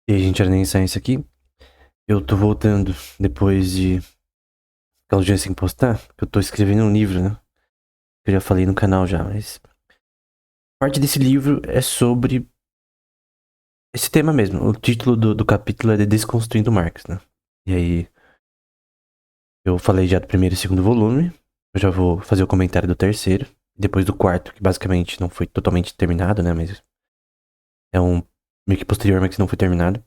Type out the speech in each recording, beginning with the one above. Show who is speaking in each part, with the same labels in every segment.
Speaker 1: E aí, gente, era nem isso aqui. Eu tô voltando depois de aqueles dias sem postar, que eu tô escrevendo um livro, né? Que eu já falei no canal já, mas parte desse livro é sobre esse tema mesmo. O título do capítulo é de Desconstruindo Marx, né? E aí, eu falei já do primeiro e segundo volume, eu já vou fazer o comentário do terceiro, depois do quarto, que basicamente não foi totalmente terminado, né? Mas é um meio que posterior, mas que não foi terminado.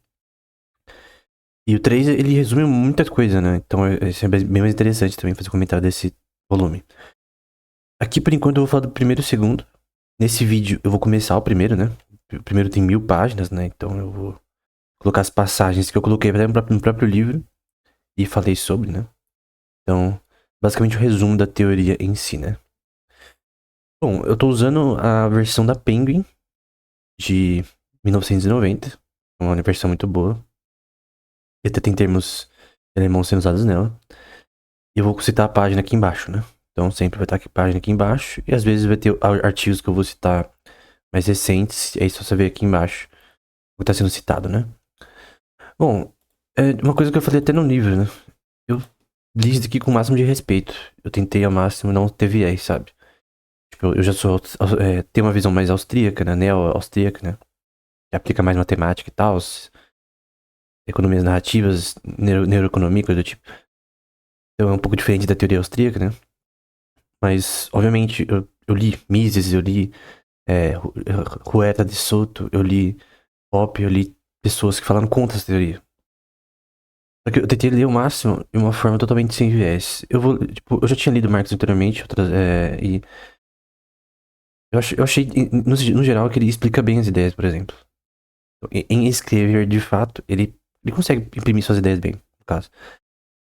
Speaker 1: E o 3 ele resume muita coisa, né? Então, esse é bem mais interessante também fazer o comentário desse volume. Aqui, por enquanto, eu vou falar do primeiro e segundo. Nesse vídeo, eu vou começar o primeiro, né? O primeiro tem 1000 páginas, né? Então, eu vou colocar as passagens que eu coloquei no próprio livro e falei sobre, né? Então, basicamente, o resumo da teoria em si, né? Bom, eu tô usando a versão da Penguin de 1990. Uma versão muito boa. E até tem termos alemãos sendo usados nela. E eu vou citar a página aqui embaixo, né? Então, sempre vai estar aqui a página aqui embaixo. E às vezes vai ter artigos que eu vou citar mais recentes. E aí, só você ver aqui embaixo o que está sendo citado, né? Bom, é uma coisa que eu falei até no livro, né? Eu li isso aqui com o máximo de respeito. Eu tentei ao máximo não ter viés, sabe? Tipo, eu já sou. Tenho uma visão mais austríaca, né? Neo-austríaca, né? Que aplica mais matemática e tal. Economias narrativas, neuroeconomia, coisa do tipo. Então é um pouco diferente da teoria austríaca, né? Mas, obviamente, eu li Mises, eu li Huerta de Soto, eu li Pop, eu li pessoas que falaram contra essa teoria. Só que eu tentei ler o máximo de uma forma totalmente sem viés. Eu já tinha lido Marx anteriormente, e eu achei, no geral, que ele explica bem as ideias, por exemplo. Em escrever, de fato, ele consegue imprimir suas ideias bem, no caso.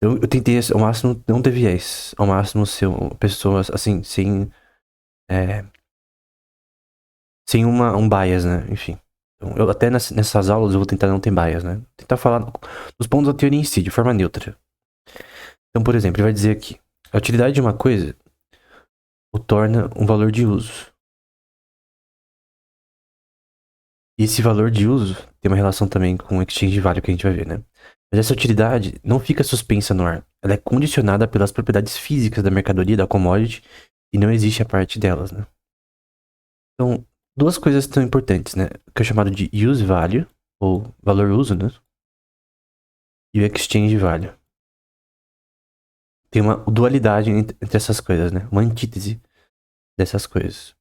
Speaker 1: Eu tentei, ao máximo, não ter viés. Ao máximo, ser uma pessoa, assim, é, sem um bias, né? Enfim. Então, eu até nessas aulas eu vou tentar não ter bias, né? Tentar falar dos pontos da teoria em si, de forma neutra. Então, por exemplo, ele vai dizer aqui: a utilidade de uma coisa o torna um valor de uso. E esse valor de uso tem uma relação também com o exchange value que a gente vai ver, né? Mas essa utilidade não fica suspensa no ar. Ela é condicionada pelas propriedades físicas da mercadoria, da commodity, e não existe a parte delas, né? Então, duas coisas tão importantes, né? O que é chamado de use value, ou valor uso, né? E o exchange value. Tem uma dualidade entre essas coisas, né? Uma antítese dessas coisas.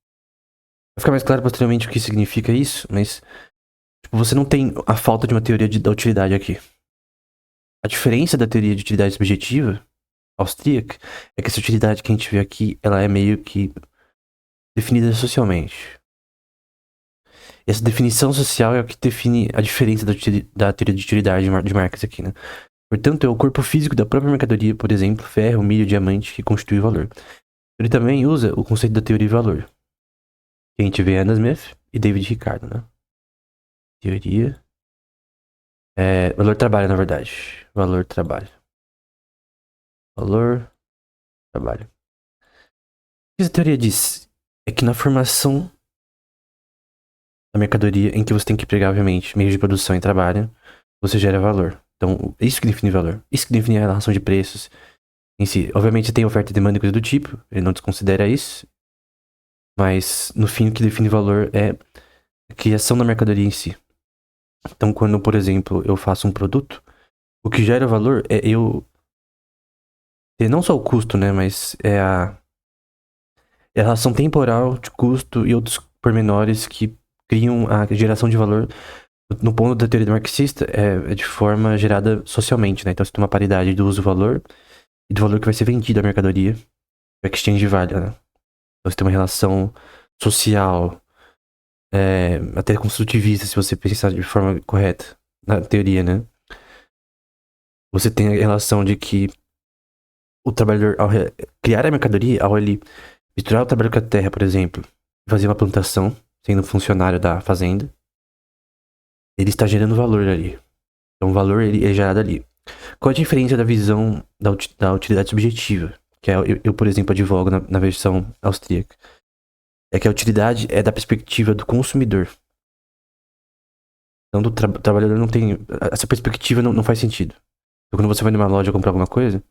Speaker 1: Vai ficar mais claro posteriormente o que significa isso, mas tipo, você não tem a falta de uma teoria da utilidade aqui. A diferença da teoria de utilidade subjetiva austríaca é que essa utilidade que a gente vê aqui, ela é meio que definida socialmente. E essa definição social é o que define a diferença da teoria de utilidade de Marx aqui, né? Portanto, é o corpo físico da própria mercadoria, por exemplo, ferro, milho, diamante, que constitui o valor. Ele também usa o conceito da teoria de valor, que a gente vê Adam Smith e David Ricardo, né? Teoria. Valor trabalho, na verdade. Valor trabalho. Valor trabalho. O que essa teoria diz é que na formação da mercadoria, em que você tem que empregar, obviamente, meios de produção e trabalho, você gera valor. Então, isso que define valor. Isso que define a relação de preços em si. Obviamente, tem oferta e demanda e coisa do tipo, ele não desconsidera isso, mas no fim, o que define valor é a criação da mercadoria em si. Então, quando, por exemplo, eu faço um produto, o que gera valor é eu ter não só o custo, né, mas é a relação temporal de custo e outros pormenores que criam a geração de valor. No ponto da teoria marxista, é de forma gerada socialmente, né? Então você tem uma paridade do uso-valor e do valor que vai ser vendido à mercadoria, o exchange value, né? Então você tem uma relação social, até construtivista, se você pensar de forma correta, na teoria, né? Você tem a relação de que o trabalhador, ao criar a mercadoria, ao ele misturar o trabalho com a terra, por exemplo, fazer uma plantação, sendo funcionário da fazenda, ele está gerando valor ali. Então o valor ele é gerado ali. Qual a diferença da visão da utilidade subjetiva? Que é, eu, por exemplo, advogo na versão austríaca. É que a utilidade é da perspectiva do consumidor. Então, do trabalhador não tem. Essa perspectiva não faz sentido. Então, quando você vai numa loja comprar alguma coisa,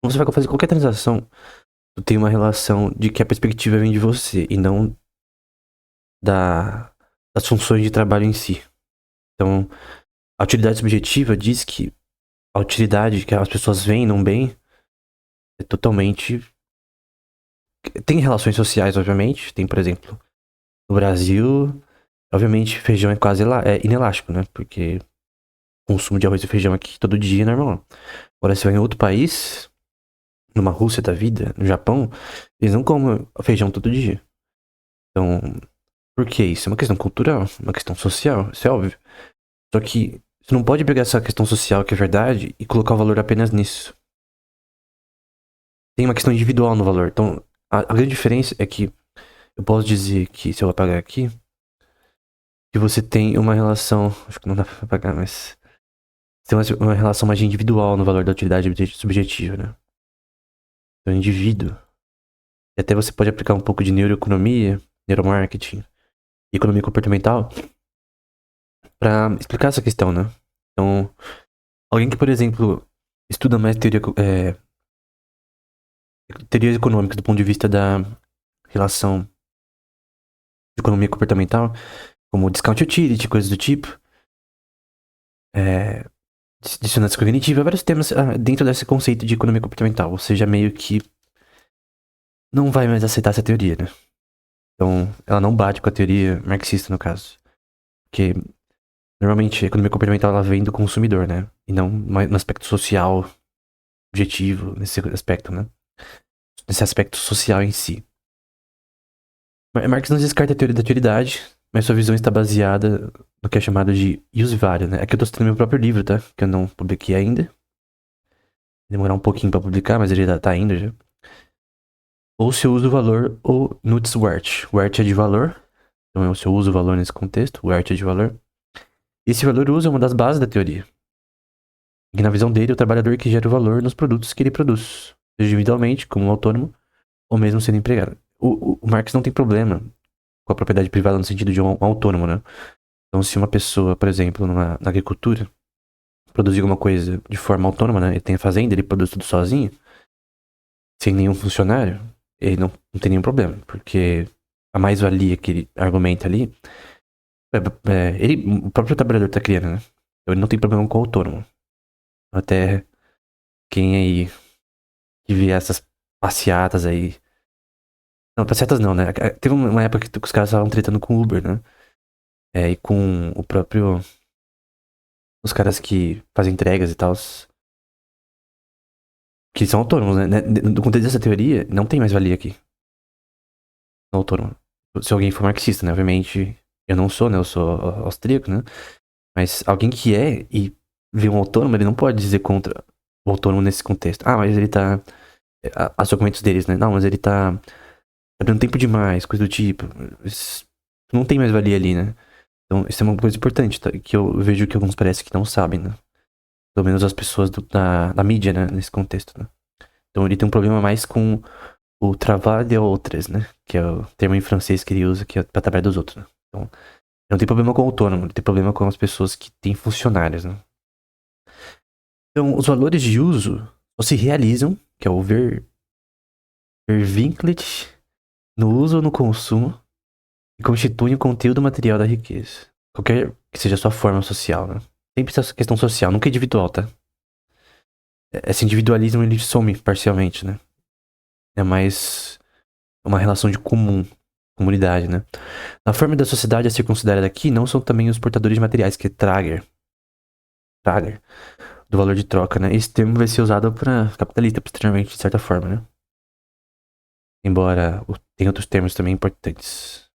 Speaker 1: quando você vai fazer qualquer transação, tu tem uma relação de que a perspectiva vem de você e não das funções de trabalho em si. Então, a utilidade subjetiva diz que a utilidade que as pessoas veem, não bem, é totalmente. Tem relações sociais, obviamente. Tem, por exemplo, no Brasil, obviamente, feijão é quase inelástico, né? Porque o consumo de arroz e feijão aqui todo dia é normal. Agora, se vai em outro país, numa Rússia da vida, no Japão, eles não comem feijão todo dia. Então, por que isso? É uma questão cultural, uma questão social, isso é óbvio. Só que você não pode pegar essa questão social, que é verdade, e colocar o valor apenas nisso. Tem uma questão individual no valor. Então, a grande diferença é que eu posso dizer que, se eu apagar aqui, que você tem uma relação. Acho que não dá pra apagar, mas. Tem uma relação mais individual no valor da utilidade subjetiva, né? Então, indivíduo. E até você pode aplicar um pouco de neuroeconomia, neuromarketing e economia comportamental para explicar essa questão, né? Então, alguém que, por exemplo, estuda mais teorias econômicas do ponto de vista da relação de economia comportamental, como discount utility, coisas do tipo, dissonância cognitiva, vários temas dentro desse conceito de economia comportamental. Ou seja, meio que não vai mais aceitar essa teoria, né? Então, ela não bate com a teoria marxista, no caso. Porque, normalmente, a economia comportamental ela vem do consumidor, né? E não no aspecto social, objetivo, nesse aspecto, né? Nesse aspecto social em si. Marx não descarta a teoria da utilidade, mas sua visão está baseada no que é chamado de use value, né? Aqui eu tô citando meu próprio livro, tá? Que eu não publiquei ainda. Vai demorar um pouquinho pra publicar, mas ele já tá indo já. Ou se eu uso o valor ou Nutzwert. Wert é de valor. Então é o seu uso valor nesse contexto. Wert é de valor. Esse valor uso é uma das bases da teoria. E na visão dele, é o trabalhador que gera o valor nos produtos que ele produz. Seja individualmente, como um autônomo, ou mesmo sendo empregado. O Marx não tem problema com a propriedade privada no sentido de um autônomo, né? Então, se uma pessoa, por exemplo, na agricultura, produzir alguma coisa de forma autônoma, né? Ele tem a fazenda, ele produz tudo sozinho, sem nenhum funcionário, ele não tem nenhum problema, porque a mais-valia que ele argumenta ali, o próprio trabalhador tá criando, né? Então, ele não tem problema com o autônomo. Até quem aí que vê essas passeatas aí. Não, passeatas não, né? Teve uma época que os caras estavam tretando com o Uber, né? E com o próprio. Os caras que fazem entregas e tal. Que são autônomos, né? No contexto dessa teoria, não tem mais valia aqui. No autônomo. Se alguém for marxista, né? Obviamente, eu não sou, né? Eu sou austríaco, né? Mas alguém que é e vê um autônomo, ele não pode dizer contra o autônomo nesse contexto. Ah, mas ele tá. Os argumentos deles, né? Não, mas ele tá dando tempo demais, coisa do tipo. Isso não tem mais valia ali, né? Então, isso é uma coisa importante, tá? Que eu vejo que alguns parecem que não sabem, né? Pelo menos as pessoas da mídia, né? Nesse contexto, né? Então, ele tem um problema mais com o trabalho de outras, né? Que é o termo em francês que ele usa, que é pra trabalhar dos outros, né? Então, não tem problema com o autônomo, ele tem problema com as pessoas que têm funcionários, né? Então, os valores de uso só se realizam, que é o vervinklet, no uso ou no consumo, e constituem o conteúdo material da riqueza. Qualquer que seja a sua forma social, né? Sempre essa questão social, nunca individual, tá? Esse individualismo, ele some parcialmente, né? É mais uma relação de comunidade, né? Na forma da sociedade a ser considerada aqui, não são também os portadores de materiais, que é Trager, do valor de troca, né? Esse termo vai ser usado para capitalista, posteriormente, de certa forma, né? Embora tenha outros termos também importantes.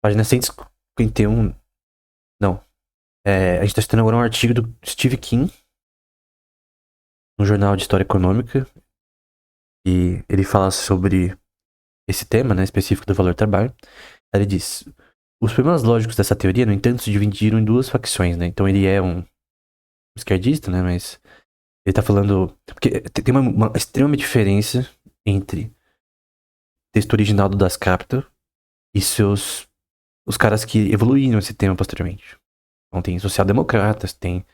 Speaker 1: Página 151. Não. A gente tá citando agora um artigo do Steve King, no Jornal de História Econômica. E ele fala sobre esse tema, né, específico do valor do trabalho. Ele diz: os problemas lógicos dessa teoria, no entanto, se dividiram em duas facções, né? Então ele é um esquerdista, né? Mas ele tá falando. Porque tem uma extrema diferença entre texto original do Das Kapital e os caras que evoluíram esse tema posteriormente. Então tem social-democratas, tem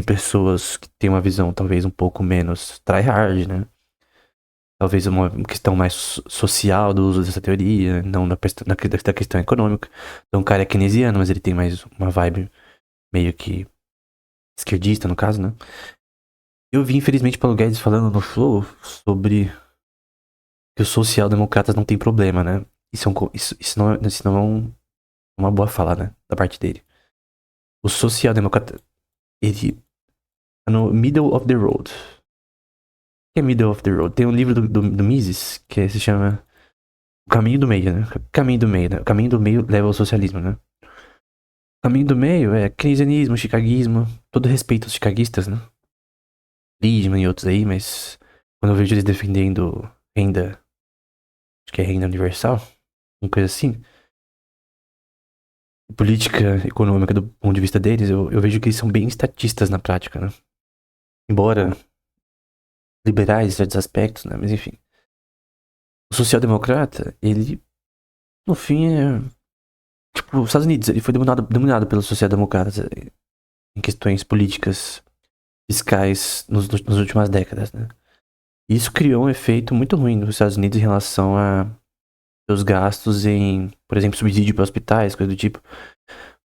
Speaker 1: pessoas que têm uma visão talvez um pouco menos tryhard, né? Talvez uma questão mais social do uso dessa teoria, não da questão econômica. Então o cara é keynesiano, mas ele tem mais uma vibe meio que esquerdista, no caso, né? Eu vi, infelizmente, Paulo Guedes falando no Flow sobre que os social-democratas não tem problema, né? Isso não é uma boa fala, né? Da parte dele. O social-democrata, ele tá no middle of the road. O que é middle of the road? Tem um livro do Mises que se chama O Caminho do Meio, né? Caminho do Meio, né? O caminho do meio leva ao socialismo, né? O caminho do meio é keynesianismo, chicaguismo, todo respeito aos chicaguistas, né? Friedman e outros aí, mas quando eu vejo eles defendendo renda, acho que é renda universal, uma coisa assim, política econômica do ponto de vista deles, eu vejo que eles são bem estatistas na prática, né? Embora liberais em certos aspectos, né? Mas enfim. O social-democrata, ele, no fim, é... Tipo, os Estados Unidos, ele foi dominado pelos social-democratas em questões políticas fiscais nas últimas décadas, né? Isso criou um efeito muito ruim nos Estados Unidos em relação a seus gastos em, por exemplo, subsídio para hospitais, coisa do tipo.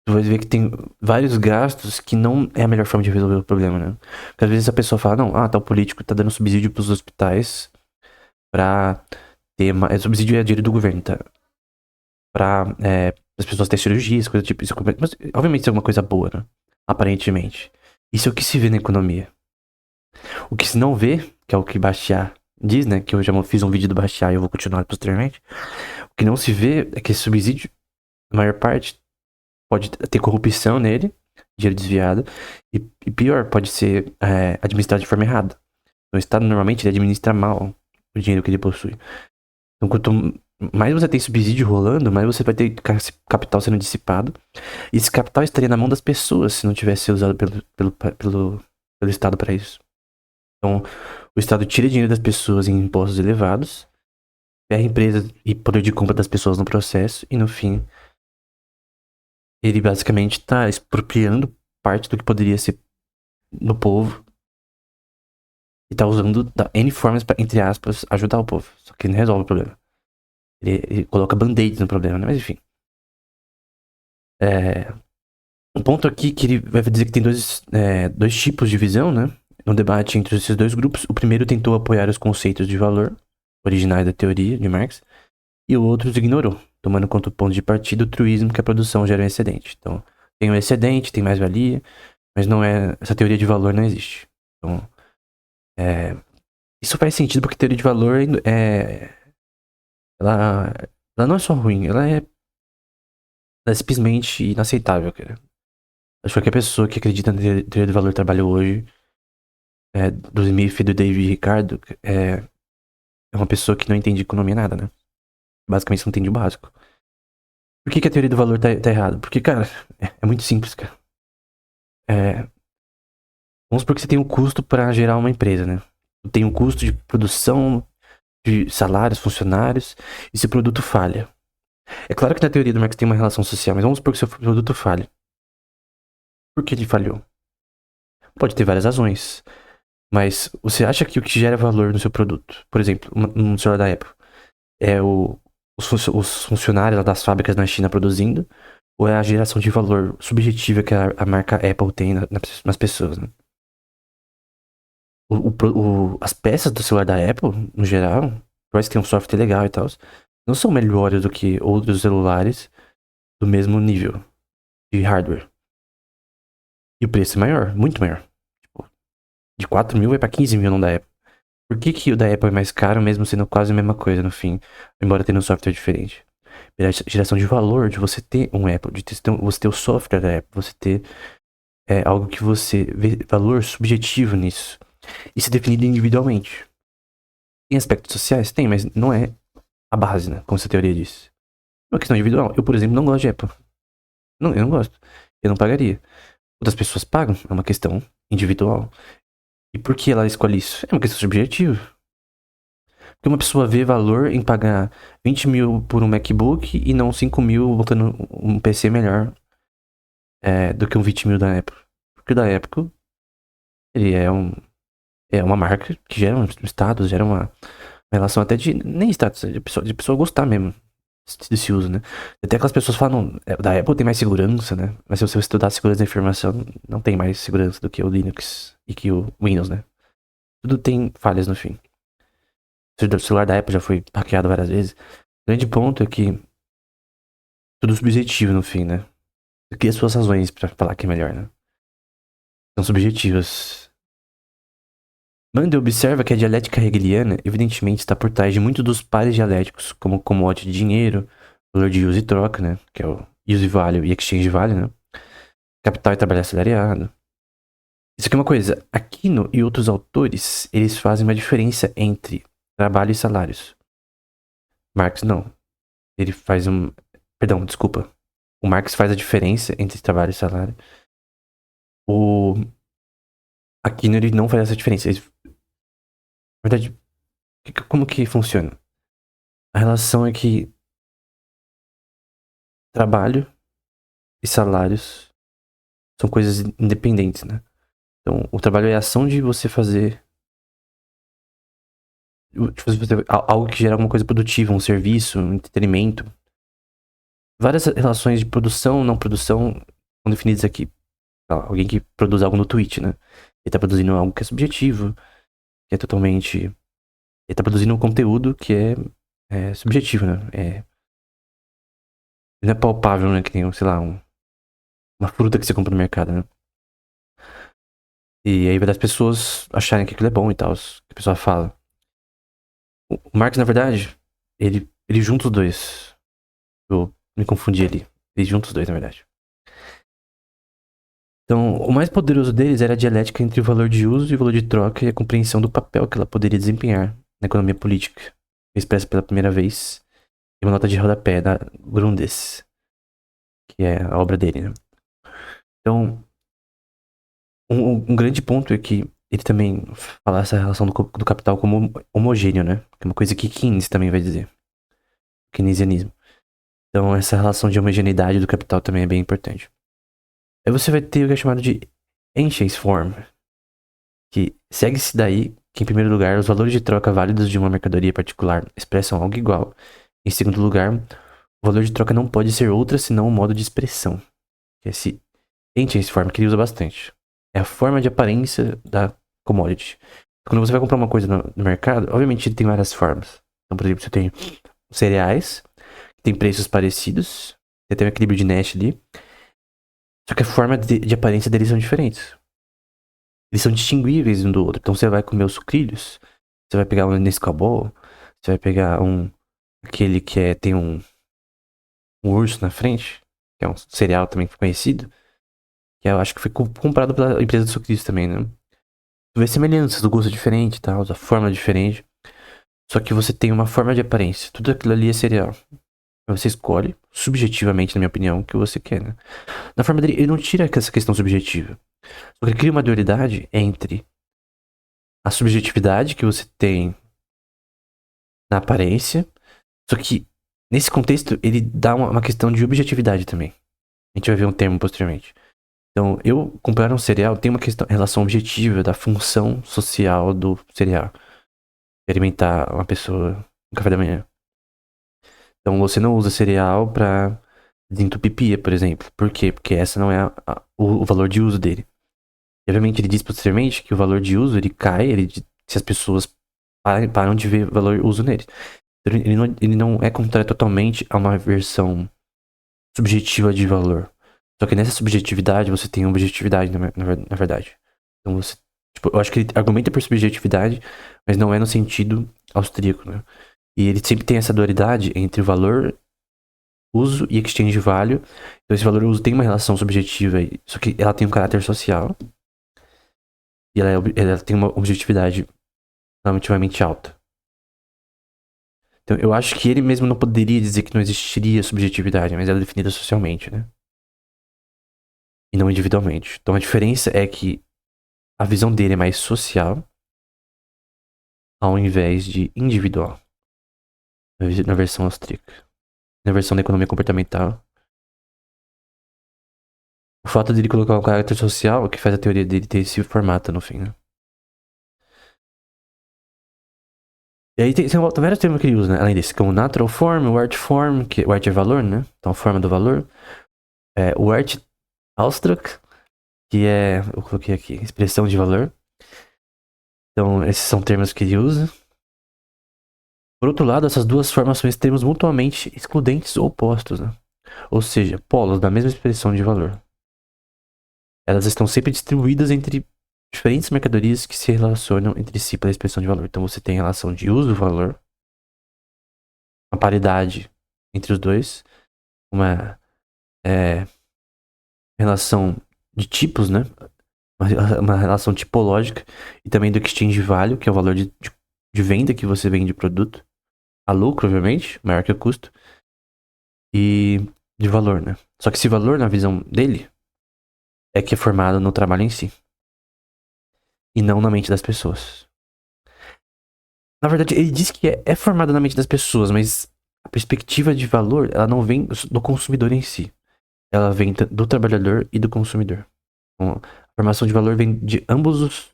Speaker 1: Tu vai ver que tem vários gastos que não é a melhor forma de resolver o problema, né? Porque às vezes a pessoa fala, não, tal político tá dando subsídio pros hospitais pra ter mais... Subsídio é dinheiro do governo, tá? Pra as pessoas terem cirurgias, coisa do tipo. Mas, obviamente, isso é uma coisa boa, né? Aparentemente. Isso é o que se vê na economia. O que se não vê, que é o que Bastiat diz, né? Que eu já fiz um vídeo do Bastiat e eu vou continuar posteriormente. O que não se vê é que esse subsídio, a maior parte, pode ter corrupção nele, dinheiro desviado, e pior, pode ser administrado de forma errada. O Estado normalmente ele administra mal o dinheiro que ele possui. Então, quanto mais você tem subsídio rolando, mais você vai ter capital sendo dissipado. E esse capital estaria na mão das pessoas se não tivesse usado pelo Estado para isso. Então, o Estado tira dinheiro das pessoas em impostos elevados, ferra a empresa e poder de compra das pessoas no processo, e no fim, ele basicamente está expropriando parte do que poderia ser do povo e tá usando N formas pra, entre aspas, ajudar o povo. Só que não resolve o problema. Ele coloca band-aids no problema, né? Mas enfim. Um ponto aqui que ele vai dizer que tem dois tipos de visão, né? No debate entre esses dois grupos. O primeiro tentou apoiar os conceitos de valor originais da teoria de Marx, e o outro os ignorou, tomando como ponto de partida o truísmo que a produção gera um excedente. Então, tem um excedente, tem mais-valia, mas não é... Essa teoria de valor não existe. Então, isso faz sentido porque a teoria de valor ela não é só ruim, ela é simplesmente inaceitável, cara. Acho que qualquer pessoa que acredita na teoria do valor trabalha hoje, do Smith e do David Ricardo, é uma pessoa que não entende economia nada, né? Basicamente não entende o básico. Por que a teoria do valor tá errada? Porque, cara, é muito simples, cara. Vamos supor que você tem um custo para gerar uma empresa, né? Tem um custo de produção, de salários, funcionários, e esse produto falha. É claro que na teoria do Marx tem uma relação social, mas vamos supor que seu produto falhe. Por que ele falhou? Pode ter várias razões. Mas você acha que o que gera valor no seu produto, por exemplo, um celular da Apple, é os funcionários das fábricas na China produzindo, ou é a geração de valor subjetiva que a marca Apple tem nas pessoas, né? As peças do celular da Apple, no geral, por mais que tenha um software legal e tal, não são melhores do que outros celulares do mesmo nível de hardware. E o preço é maior, muito maior. Tipo, de 4 mil vai pra 15 mil não da Apple. Por que o da Apple é mais caro, mesmo sendo quase a mesma coisa no fim, embora tendo um software diferente? Pela geração de valor de você ter um Apple, de você ter o software da Apple, você ter algo que você vê valor subjetivo nisso. Isso é definido individualmente. Tem aspectos sociais? Tem, mas não é a base, né? Como essa teoria diz. É uma questão individual. Eu, por exemplo, não gosto de Apple. Não, eu não gosto. Eu não pagaria. Outras pessoas pagam, é uma questão individual. E por que ela escolhe isso? É uma questão subjetiva. Porque uma pessoa vê valor em pagar 20 mil por um MacBook e não 5 mil botando um PC melhor do que um 20 mil da Apple. Porque o da Apple, ele é uma marca que gera um status, gera uma relação até de. Nem status, de pessoa gostar mesmo desse uso, né? Até aquelas pessoas falam, da Apple tem mais segurança, né? Mas se você estudar segurança da informação, não tem mais segurança do que o Linux e que o Windows, né? Tudo tem falhas no fim. O celular da Apple já foi hackeado várias vezes. O grande ponto é que tudo subjetivo no fim, né? O que as suas razões pra falar que é melhor, né? São subjetivas. Mandel observa que a dialética hegeliana, evidentemente, está por trás de muitos dos pares dialéticos, como commodity de dinheiro, valor de uso e troca, né? Que é o use value e exchange value, né? Capital e trabalho assalariado. Isso aqui é uma coisa. Aquino e outros autores, eles fazem uma diferença entre trabalho e salários. Marx não. Ele faz um... Perdão, desculpa. O Marx faz a diferença entre trabalho e salário. O Aquino, ele não faz essa diferença. Na verdade, como que funciona? A relação é que trabalho e salários são coisas independentes, né? Então, o trabalho é a ação de você fazer algo que gera alguma coisa produtiva, um serviço, um entretenimento. Várias relações de produção, não produção, são definidas aqui. Alguém que produz algo no Twitch, né? Ele tá produzindo algo que é subjetivo, que é totalmente... Ele tá produzindo um conteúdo que é subjetivo, né? Não é palpável, né? Que tem, sei lá, uma fruta que você compra no mercado, né? E aí vai das pessoas acharem que aquilo é bom e tal, que a pessoa fala. O Marx, na verdade, ele junta os dois. Eu me confundi ali. Ele junta os dois, na verdade. Então, o mais poderoso deles era a dialética entre o valor de uso e o valor de troca e a compreensão do papel que ela poderia desempenhar na economia política, expressa pela primeira vez em uma nota de rodapé da Grundes, que é a obra dele, né? Então, um grande ponto é que ele também fala essa relação do capital como homogêneo, né? Que é uma coisa que Keynes também vai dizer. Keynesianismo. Então, essa relação de homogeneidade do capital também é bem importante. Aí você vai ter o que é chamado de Ancients Form, que segue-se daí que, em primeiro lugar, os valores de troca válidos de uma mercadoria particular expressam algo igual. Em segundo lugar, o valor de troca não pode ser outra senão um modo de expressão. Que é esse Ancients Form que ele usa bastante. É a forma de aparência da commodity. Quando você vai comprar uma coisa no mercado, obviamente ele tem várias formas. Então, por exemplo, você tem cereais, que tem preços parecidos, você tem um equilíbrio de Nash ali, só que a forma de aparência deles são diferentes. Eles são distinguíveis um do outro. Então você vai comer os sucrilhos, você vai pegar um Nescau, você vai pegar aquele que tem um urso na frente, que é um cereal também conhecido, que eu acho que foi comprado pela empresa de sucrilhos também, né? Tu vê semelhanças, o gosto é diferente e tal, a forma é diferente. Só que você tem uma forma de aparência. Tudo aquilo ali é cereal. Você escolhe, subjetivamente, na minha opinião, o que você quer, né? Na forma dele, ele não tira essa questão subjetiva. Só que ele cria uma dualidade entre a subjetividade que você tem na aparência. Só que, nesse contexto, ele dá uma questão de objetividade também. A gente vai ver um termo posteriormente. Então, eu comprar um cereal tem uma relação objetiva da função social do cereal. Alimentar uma pessoa no café da manhã. Então, você não usa cereal pra desentupir pia, por exemplo. Por quê? Porque essa não é o valor de uso dele. E, obviamente, ele diz posteriormente que o valor de uso, ele cai, se as pessoas param de ver valor uso nele. Ele não é contrário totalmente a uma versão subjetiva de valor. Só que nessa subjetividade você tem objetividade, na verdade. Então você. Tipo, eu acho que ele argumenta por subjetividade, mas não é no sentido austríaco, né? E ele sempre tem essa dualidade entre valor, uso e exchange value. Então esse valor uso tem uma relação subjetiva, só que ela tem um caráter social. E ela tem uma objetividade relativamente alta. Então, eu acho que ele mesmo não poderia dizer que não existiria subjetividade, mas ela é definida socialmente, né? E não individualmente. Então, a diferença é que a visão dele é mais social ao invés de individual, na versão austríaca. Na versão da economia comportamental, o fato dele colocar o caráter social é que faz a teoria dele ter esse formato no fim, né? E aí tem vários termos que ele usa, né? Além desse, como natural form, o art form, que o art é valor, né? Então, a forma do valor. O art Ausdruck, que é, eu coloquei aqui, expressão de valor. Então, esses são termos que ele usa. Por outro lado, essas duas formas são termos mutuamente excludentes ou opostos, né? Ou seja, polos da mesma expressão de valor. Elas estão sempre distribuídas entre diferentes mercadorias que se relacionam entre si pela expressão de valor. Então, você tem a relação de uso-valor, uma paridade entre os dois, uma relação de tipos, né? Uma relação tipológica e também do exchange value, que é o valor de venda que você vende o produto, a lucro, obviamente, maior que o custo, e de valor, né? Só que esse valor, na visão dele, é que é formado no trabalho em si, e não na mente das pessoas. Na verdade, ele diz que é formado na mente das pessoas, mas a perspectiva de valor, ela não vem do consumidor em si. Ela vem do trabalhador e do consumidor. Então, a formação de valor vem de ambos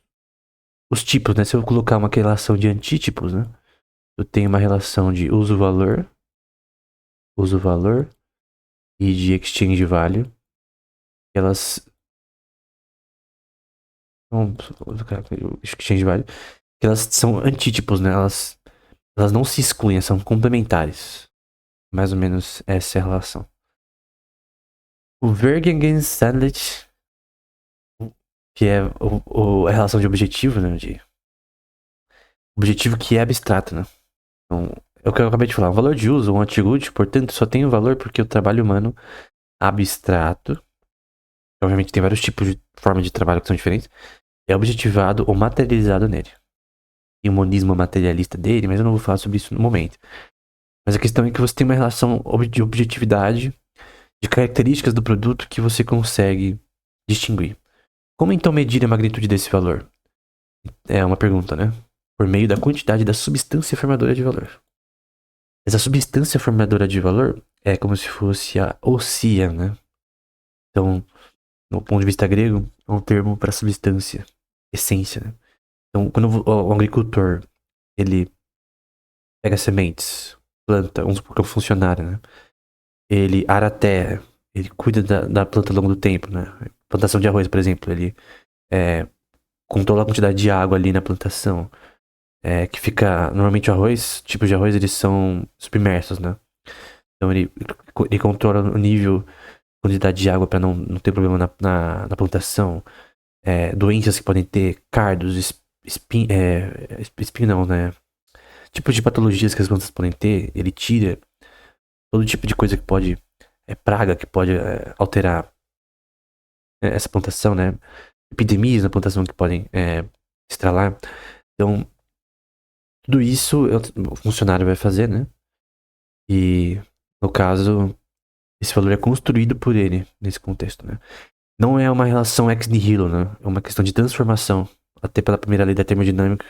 Speaker 1: os tipos, né? Se eu colocar uma relação de antítipos, né? Eu tenho uma relação de uso-valor e de exchange value. Elas exchange value, que elas são antítipos, né? Elas não se excluem, são complementares. Mais ou menos essa é a relação. O Vergengenständigkeit, que é a relação de objetivo, né? De objetivo que é abstrato, né? Então, é o que eu acabei de falar. O valor de uso, um attribute, portanto, só tem o valor porque o trabalho humano abstrato, obviamente tem vários tipos de forma de trabalho que são diferentes, é objetivado ou materializado nele. Tem um monismo materialista dele, mas eu não vou falar sobre isso no momento. Mas a questão é que você tem uma relação de objetividade, de características do produto que você consegue distinguir. Como então medir a magnitude desse valor? É uma pergunta, né? Por meio da quantidade da substância formadora de valor. Essa substância formadora de valor é como se fosse a ossia, né? Então, no ponto de vista grego, é um termo para substância, essência, né? Então, quando o agricultor, ele pega sementes, planta, vamos supor que é um funcionário, né? Ele ara a terra, ele cuida da planta ao longo do tempo, né? Plantação de arroz, por exemplo, ele controla a quantidade de água ali na plantação, que fica, normalmente o arroz, tipos de arroz, eles são submersos, né? Então ele controla o nível, quantidade de água para não ter problema na plantação, doenças que podem ter, cardos, espinho não, né? Tipos de patologias que as plantas podem ter, ele tira todo tipo de coisa que pode, praga que pode alterar essa plantação, né? Epidemias na plantação que podem estralar. Então, tudo isso o funcionário vai fazer, né? E, no caso, esse valor é construído por ele nesse contexto, né? Não é uma relação ex nihilo, né? É uma questão de transformação. Até pela primeira lei da termodinâmica,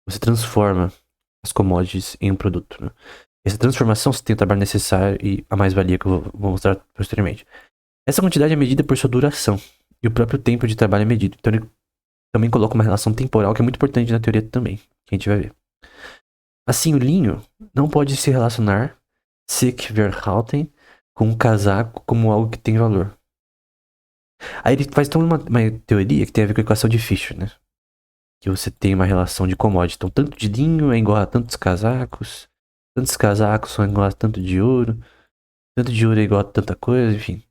Speaker 1: você transforma as commodities em um produto, né? Essa transformação você tem o trabalho necessário e a mais-valia que eu vou mostrar posteriormente. Essa quantidade é medida por sua duração e o próprio tempo de trabalho é medido. Então ele também coloca uma relação temporal que é muito importante na teoria também, que a gente vai ver. Assim, o linho não pode se relacionar sich verhalten com um casaco como algo que tem valor. Aí ele faz toda uma teoria que tem a ver com a equação de Fischer, né? Que você tem uma relação de commodity. Então, tanto de linho é igual a tantos casacos são igual a tanto de ouro é igual a tanta coisa, enfim.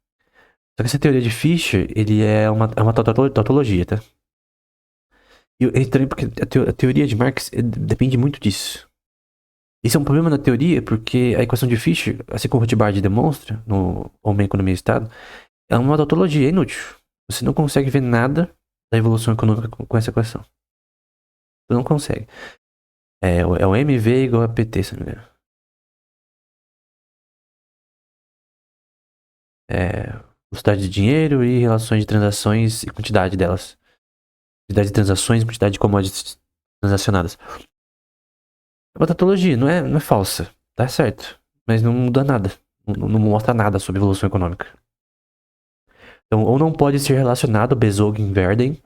Speaker 1: Só que essa teoria de Fischer, ele é uma tautologia, tá? E é estranho porque a teoria de Marx depende muito disso. Esse é um problema na teoria, porque a equação de Fischer, assim como o Rothbard demonstra no Homem, Economia e Estado, é uma tautologia, é inútil. Você não consegue ver nada da evolução econômica com essa equação. Você não consegue. É o MV igual a PT, se não me engano. Velocidade de dinheiro e relações de transações e quantidade delas. Quantidade de transações e quantidade de commodities transacionadas. É uma tautologia, não é falsa. Tá certo. Mas não muda nada. Não mostra nada sobre evolução econômica. Então, ou não pode ser relacionado Bezogen-Verden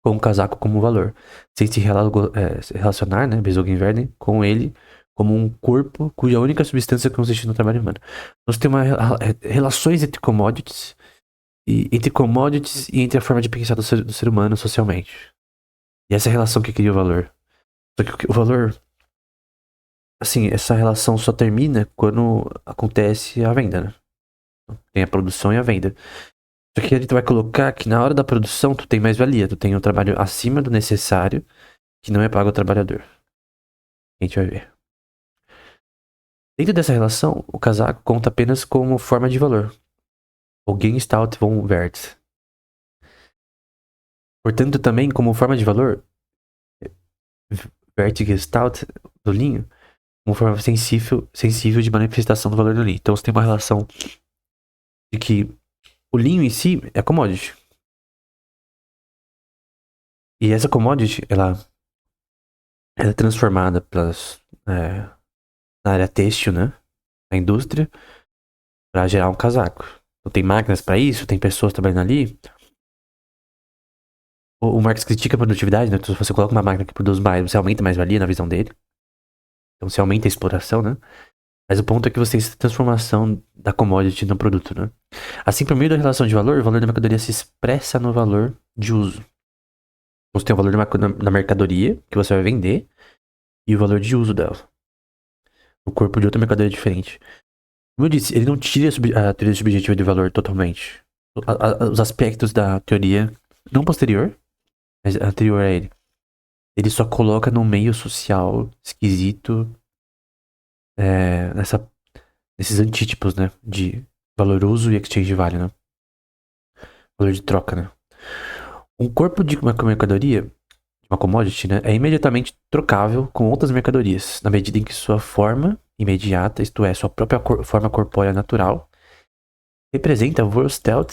Speaker 1: com o casaco como valor, sem se relacionar, né, Bezogen-Verden, com ele como um corpo cuja única substância consiste no trabalho humano. Então, você tem relações entre commodities e entre a forma de pensar do ser humano socialmente. E essa é a relação que cria o valor. Só que o valor, assim, essa relação só termina quando acontece a venda, né? Tem a produção e a venda. Só que a gente vai colocar que na hora da produção tu tem mais valia, tu tem um trabalho acima do necessário que não é pago ao trabalhador. A gente vai ver. Dentro dessa relação, o casaco conta apenas como forma de valor. O Gegenstand von Wert. Portanto, também como forma de valor, Wertgestalt do linho, uma forma sensível de manifestação do valor do linho. Então você tem uma relação de que o linho em si é commodity. E essa commodity, ela é transformada na área têxtil, né? Na indústria, para gerar um casaco. Então tem máquinas para isso, tem pessoas trabalhando ali. O Marx critica a produtividade, né? Então, se você coloca uma máquina que produz mais, você aumenta mais valia na visão dele. Então você aumenta a exploração, né? Mas o ponto é que você tem essa transformação da commodity no produto, né? Assim, por meio da relação de valor, o valor da mercadoria se expressa no valor de uso. Você tem o valor da mercadoria, que você vai vender, e o valor de uso dela. O corpo de outra mercadoria diferente. Como eu disse, ele não tira a teoria subjetiva de valor totalmente. Os aspectos da teoria, não posterior, mas anterior a ele. Ele só coloca no meio social esquisito, nesses antítipos, né? De valoroso e exchange value, né? Valor de troca, né? Um corpo de uma mercadoria, de uma commodity, né? É imediatamente trocável com outras mercadorias, na medida em que sua forma imediata, isto é, sua própria forma corpórea natural, representa Vorstelt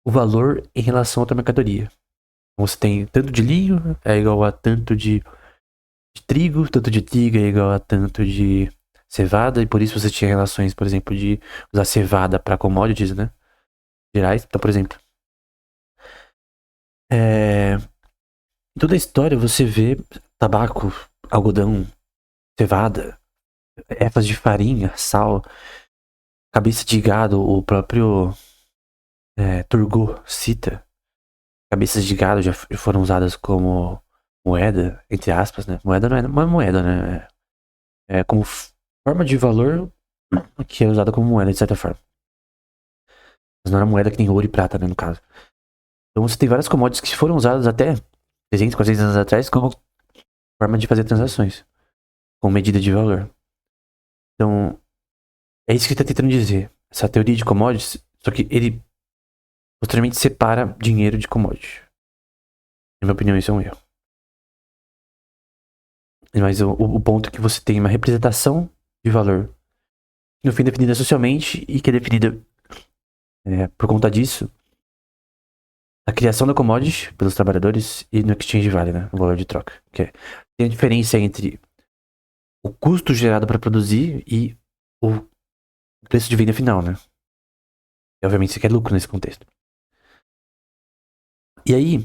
Speaker 1: o valor em relação a outra mercadoria. Então, você tem tanto de linho é igual a tanto de trigo, tanto de trigo é igual a tanto de cevada, e por isso você tinha relações, por exemplo, de usar cevada para commodities, né? Gerais. Então, por exemplo, em toda a história você vê tabaco, algodão, cevada, ervas de farinha, sal, cabeça de gado, o próprio Turgot cita. Cabeças de gado já foram usadas como moeda, entre aspas, né? Moeda não é uma moeda, né? É como forma de valor que é usada como moeda, de certa forma. Mas não era moeda que tem ouro e prata, né, no caso. Então você tem várias commodities que foram usadas até 300, 400 anos atrás como forma de fazer transações, com medida de valor. Então, é isso que ele está tentando dizer. Essa teoria de commodities, só que ele posteriormente separa dinheiro de commodity. Na minha opinião, isso é um erro. Mas o ponto é que você tem uma representação de valor, que no fim é definida socialmente e que é definida por conta disso, a criação da commodity pelos trabalhadores e no exchange value, né? O valor de troca. Tem a diferença entre o custo gerado para produzir e o preço de venda final, né? E obviamente você quer lucro nesse contexto. E aí,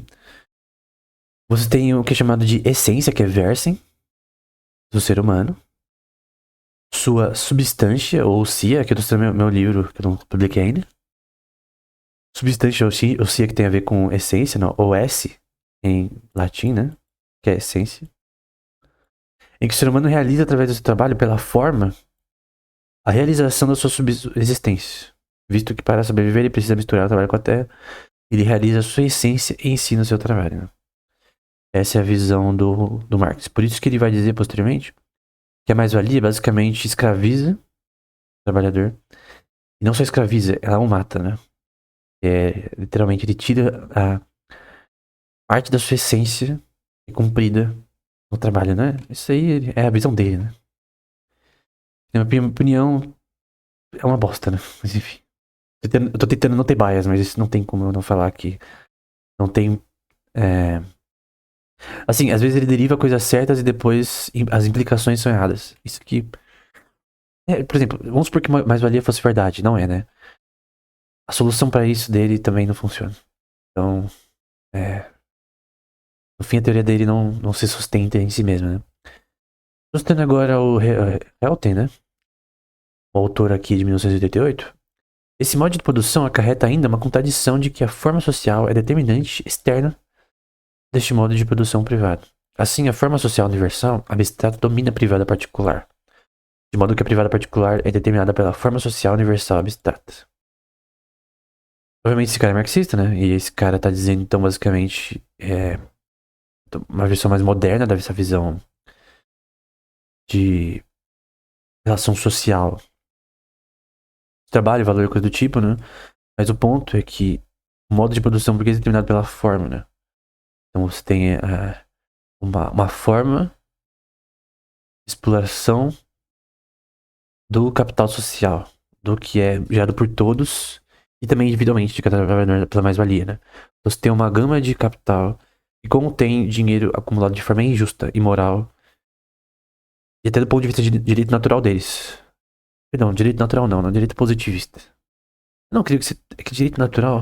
Speaker 1: você tem o que é chamado de essência, que é Versen, do ser humano. Sua substância, ou sia, que eu tô citando meu livro, que eu não publiquei ainda. Substância ou sia que tem a ver com essência, não, ou S, em latim, né? Que é essência. Em que o ser humano realiza através do seu trabalho, pela forma, a realização da sua subsistência. Visto que para sobreviver ele precisa misturar o trabalho com a terra, ele realiza a sua essência e ensina o seu trabalho. Né? Essa é a visão do Marx. Por isso que ele vai dizer posteriormente que a mais-valia basicamente escraviza o trabalhador. E não só escraviza, ela o mata, né? Literalmente, ele tira a parte da sua essência cumprida no trabalho, né? Isso aí é a visão dele, né? Na minha opinião, é uma bosta, né? Mas enfim. Eu tô tentando não ter bias, mas isso não tem como eu não falar aqui. Não tem Assim, às vezes ele deriva coisas certas e depois as implicações são erradas. Isso aqui. Por exemplo, vamos supor que mais-valia fosse verdade. Não é, né? A solução pra isso dele também não funciona. Então, é, no fim, a teoria dele não se sustenta em si mesma, né? Sustentando agora o Helton, né? O autor aqui de 1988. Esse modo de produção acarreta ainda uma contradição de que a forma social é determinante externa deste modo de produção privado. Assim, a forma social universal, abstrata, domina a privada particular, de modo que a privada particular é determinada pela forma social universal abstrata. Obviamente esse cara é marxista, né? E esse cara tá dizendo, então, basicamente, uma versão mais moderna dessa visão de relação social, trabalho, valor, coisa do tipo, né? Mas o ponto é que o modo de produção burguesa é determinado pela forma, né? Então você tem uma forma de exploração do capital social, do que é gerado por todos e também individualmente de cada trabalhador pela mais-valia, né? Então você tem uma gama de capital que contém dinheiro acumulado de forma injusta, imoral e até do ponto de vista de direito natural deles. Perdão, direito natural não direito positivista. Não, eu creio que direito natural.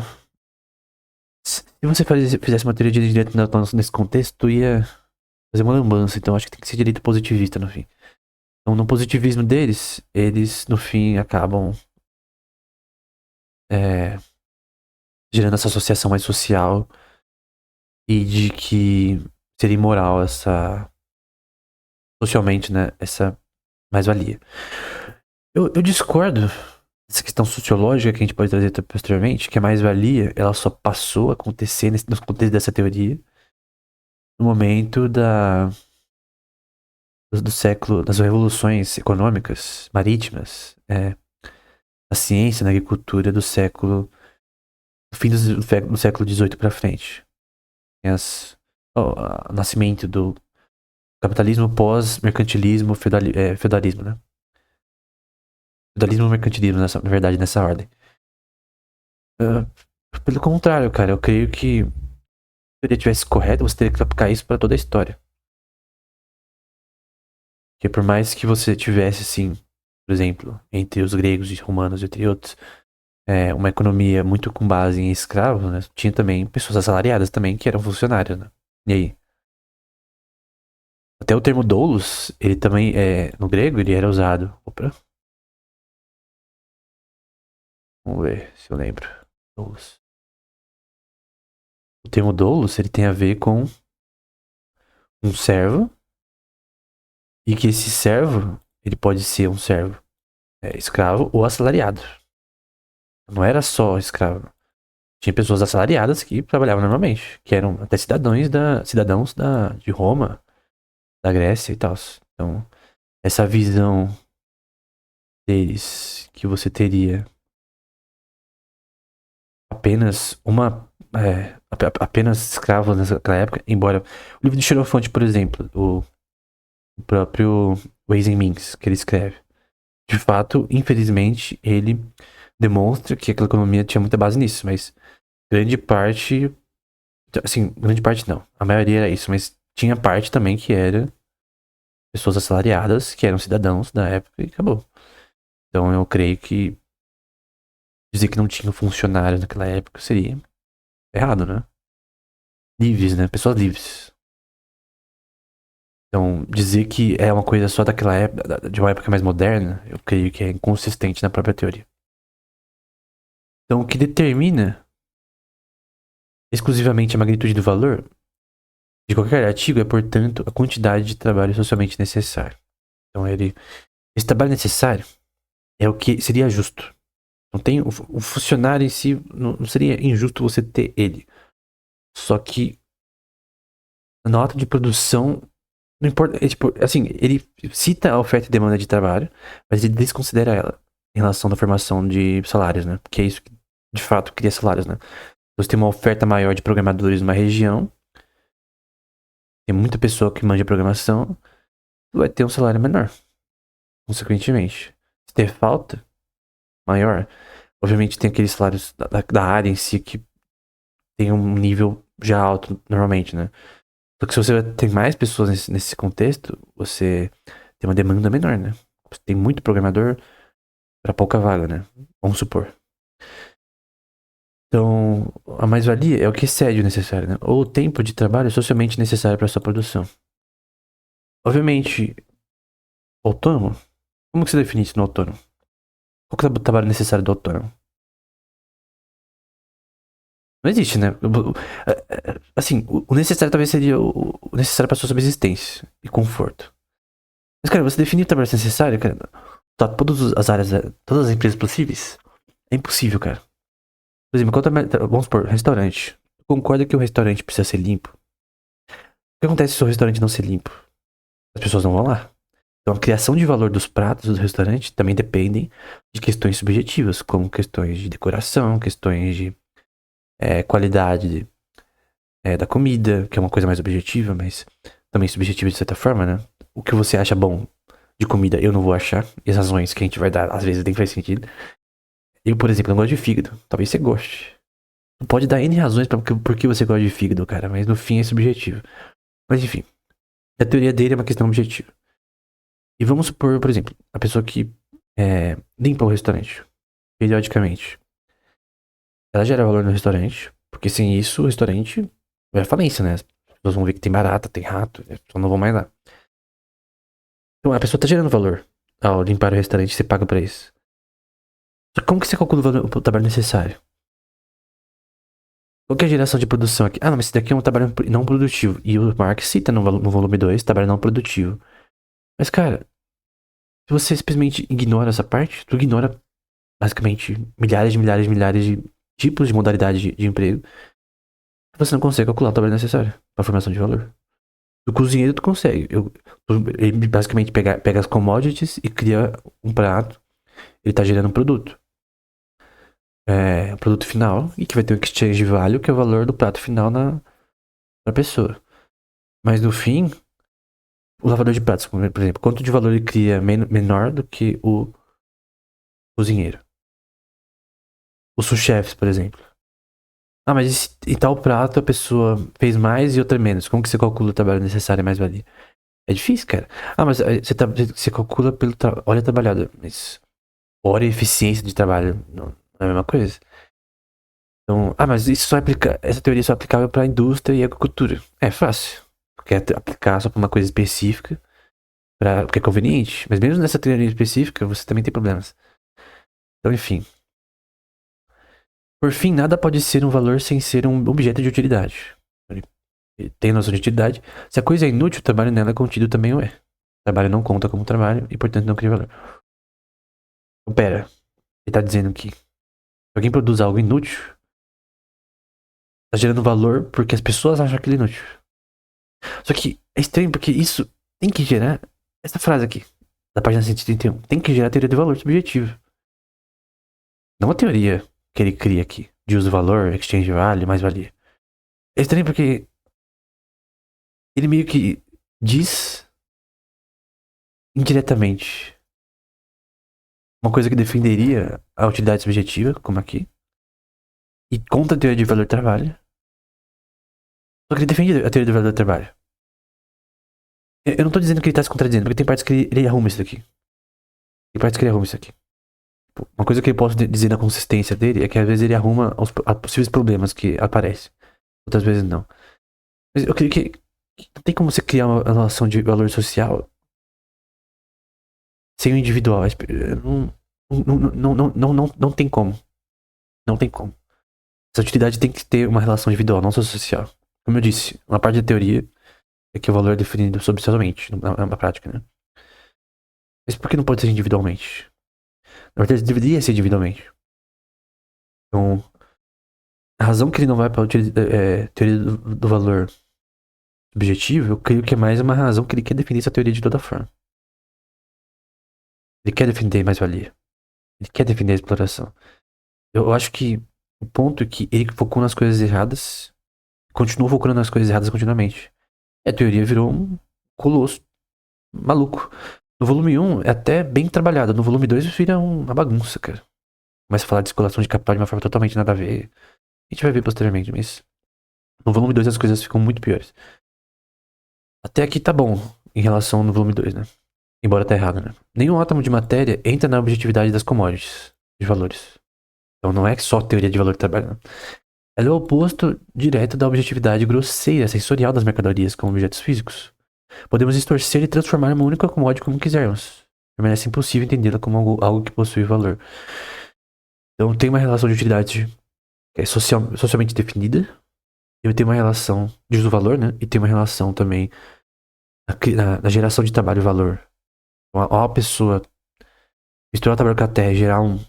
Speaker 1: Se você fizesse uma teoria de direito natural nesse contexto, tu ia fazer uma lambança. Então acho que tem que ser direito positivista no fim. Então, no positivismo deles, eles no fim acabam é, gerando essa associação mais social e de que seria imoral essa. Socialmente, né? Essa mais-valia. Eu discordo dessa questão sociológica que a gente pode trazer posteriormente, que a mais-valia ela só passou a acontecer no contexto dessa teoria no momento do século, das revoluções econômicas, marítimas, na ciência, na agricultura do século, do fim do século XVIII para frente. Tem o nascimento do capitalismo pós-mercantilismo, feudalismo, né? Feudalismo e mercantilismo, na verdade, nessa ordem. Ah, pelo contrário, cara, eu creio que se a teoria tivesse correta, você teria que aplicar isso para toda a história. Porque por mais que você tivesse, assim, por exemplo, entre os gregos e romanos, entre outros, uma economia muito com base em escravos, né? Tinha também pessoas assalariadas também que eram funcionários, né? E aí? Até o termo doulos, ele também, no grego, ele era usado. Opa, vamos ver se eu lembro. Doulos. O termo doulos, ele tem a ver com um servo, e que esse servo, ele pode ser um servo escravo ou assalariado. Não era só escravo. Tinha pessoas assalariadas que trabalhavam normalmente, que eram até cidadãos de Roma, da Grécia e tal. Então, essa visão deles que você teria apenas apenas escravos naquela época, embora o livro de Xenofonte, por exemplo, o próprio Ways and Means que ele escreve, de fato, infelizmente, ele demonstra que aquela economia tinha muita base nisso, mas grande parte, assim, grande parte não, a maioria era isso, mas tinha parte também que era pessoas assalariadas, que eram cidadãos da época e acabou. Então eu creio que dizer que não tinha funcionários naquela época seria errado, né? Livres, né? Pessoas livres. Então, dizer que é uma coisa só daquela época, de uma época mais moderna, eu creio que é inconsistente na própria teoria. Então, o que determina exclusivamente a magnitude do valor de qualquer artigo é, portanto, a quantidade de trabalho socialmente necessário. Então, esse trabalho necessário é o que seria justo. Não tem o funcionário em si, não seria injusto você ter ele. Só que na nota de produção, não importa, tipo, assim, ele cita a oferta e demanda de trabalho, mas ele desconsidera ela em relação à formação de salários, né? Porque é isso que de fato cria salários, né? Você tem uma oferta maior de programadores numa região, tem muita pessoa que manja programação, vai ter um salário menor, consequentemente. Se ter falta maior, obviamente tem aqueles salários da área em si que tem um nível já alto normalmente, né? Só que se você tem mais pessoas nesse contexto, você tem uma demanda menor, né? Você tem muito programador para pouca vaga, né? Vamos supor. Então, a mais-valia é o que excede o necessário, né? Ou o tempo de trabalho socialmente necessário para sua produção. Obviamente, autônomo? Como que você define isso no autônomo? Qual que é o trabalho necessário do autônomo? Não existe, né? Assim, o necessário talvez seria o necessário para sua subsistência e conforto. Mas, cara, você definir o trabalho necessário, cara, pra todas as áreas, todas as empresas possíveis, é impossível, cara. Por exemplo, vamos supor, restaurante. Concorda que o restaurante precisa ser limpo? O que acontece se o restaurante não ser limpo? As pessoas não vão lá. Então, a criação de valor dos pratos do restaurante também dependem de questões subjetivas, como questões de decoração, questões de qualidade da comida, que é uma coisa mais objetiva, mas também subjetiva de certa forma, né? O que você acha bom de comida, eu não vou achar. E as razões que a gente vai dar, às vezes, nem faz sentido. Eu, por exemplo, não gosto de fígado. Talvez você goste. Pode dar N razões por que você gosta de fígado, cara, mas no fim é subjetivo. Mas enfim, a teoria dele é uma questão objetiva. E vamos supor, por exemplo, a pessoa que limpa o restaurante, periodicamente. Ela gera valor no restaurante, porque sem isso o restaurante vai à falência, né? As pessoas vão ver que tem barata, tem rato, as pessoas não vão mais lá. Então a pessoa tá gerando valor ao limpar o restaurante, você paga pra isso. Só que como que você calcula o trabalho necessário? Qual que é a geração de produção aqui? Ah, não, mas esse daqui é um trabalho não produtivo. E o Marx cita no volume 2 trabalho não produtivo. Mas, cara, se você simplesmente ignora essa parte, tu ignora basicamente milhares de tipos de modalidade de emprego, você não consegue calcular o trabalho necessário para a formação de valor. O cozinheiro tu consegue. Ele basicamente pega as commodities e cria um prato. Ele tá gerando um produto. Um produto final. E que vai ter um exchange value, que é o valor do prato final pra pessoa. Mas no fim, o lavador de pratos, por exemplo, quanto de valor ele cria menor do que o cozinheiro? Os sous-chefs, por exemplo. Ah, mas em tal prato a pessoa fez mais e outra menos. Como que você calcula o trabalho necessário e mais-valia? É difícil, cara. Ah, mas você calcula pelo hora trabalhada. Mas hora e eficiência de trabalho não é a mesma coisa. Então, mas essa teoria só é aplicável para indústria e agricultura. É fácil. Porque aplicar só para uma coisa específica, porque é conveniente. Mas mesmo nessa teoria específica, você também tem problemas. Então, enfim. Por fim, nada pode ser um valor sem ser um objeto de utilidade. Tem noção de utilidade. Se a coisa é inútil, o trabalho nela contido também o é. O trabalho não conta como trabalho e, portanto, não cria valor. Então, pera, ele tá dizendo que se alguém produz algo inútil, tá gerando valor porque as pessoas acham aquilo inútil. Só que é estranho porque isso tem que gerar. Essa frase aqui, da página 131, tem que gerar a teoria do valor subjetivo. Não a teoria que ele cria aqui, de uso valor, exchange value, mais-valia. É estranho porque ele meio que diz indiretamente uma coisa que defenderia a utilidade subjetiva, como aqui, e contra a teoria de valor do trabalho. Só que ele defende a teoria do valor do trabalho. Eu não tô dizendo que ele tá se contradizendo, porque tem partes que ele arruma isso daqui. Tem partes que ele arruma isso aqui. Uma coisa que eu posso dizer na consistência dele é que às vezes ele arruma os possíveis problemas que aparecem. Outras vezes não. Mas eu creio que não tem como você criar uma relação de valor social sem o individual. Não tem como. Não tem como. Essa utilidade tem que ter uma relação individual, não só social. Como eu disse, uma parte da teoria é que o valor é definido socialmente, na prática, né? Mas por que não pode ser individualmente? Na verdade, deveria ser individualmente. Então, a razão que ele não vai para a teoria do valor subjetivo, eu creio que é mais uma razão que ele quer defender essa teoria de toda forma. Ele quer defender mais-valia. Ele quer defender a exploração. Eu acho que o ponto é que ele focou nas coisas erradas, continuou focando nas coisas erradas continuamente. E a teoria virou um colosso maluco. No volume 1 é até bem trabalhado. No volume 2 vira uma bagunça, cara. Começa a falar de circulação de capital de uma forma totalmente nada a ver. A gente vai ver posteriormente, mas no volume 2 as coisas ficam muito piores. Até aqui tá bom em relação no volume 2, né? Embora tá errado, né? Nenhum átomo de matéria entra na objetividade das commodities de valores. Então não é só teoria de valor que trabalha, né? Ela é o oposto direto da objetividade grosseira, sensorial das mercadorias como objetos físicos. Podemos distorcer e transformar uma única commodity como quisermos. Permanece impossível entendê-la como algo que possui valor. Então tem uma relação de utilidade que é socialmente definida, e tem uma relação de uso-valor, né? E tem uma relação também na geração de trabalho e valor. Uma pessoa misturar o trabalho com a terra e gerar um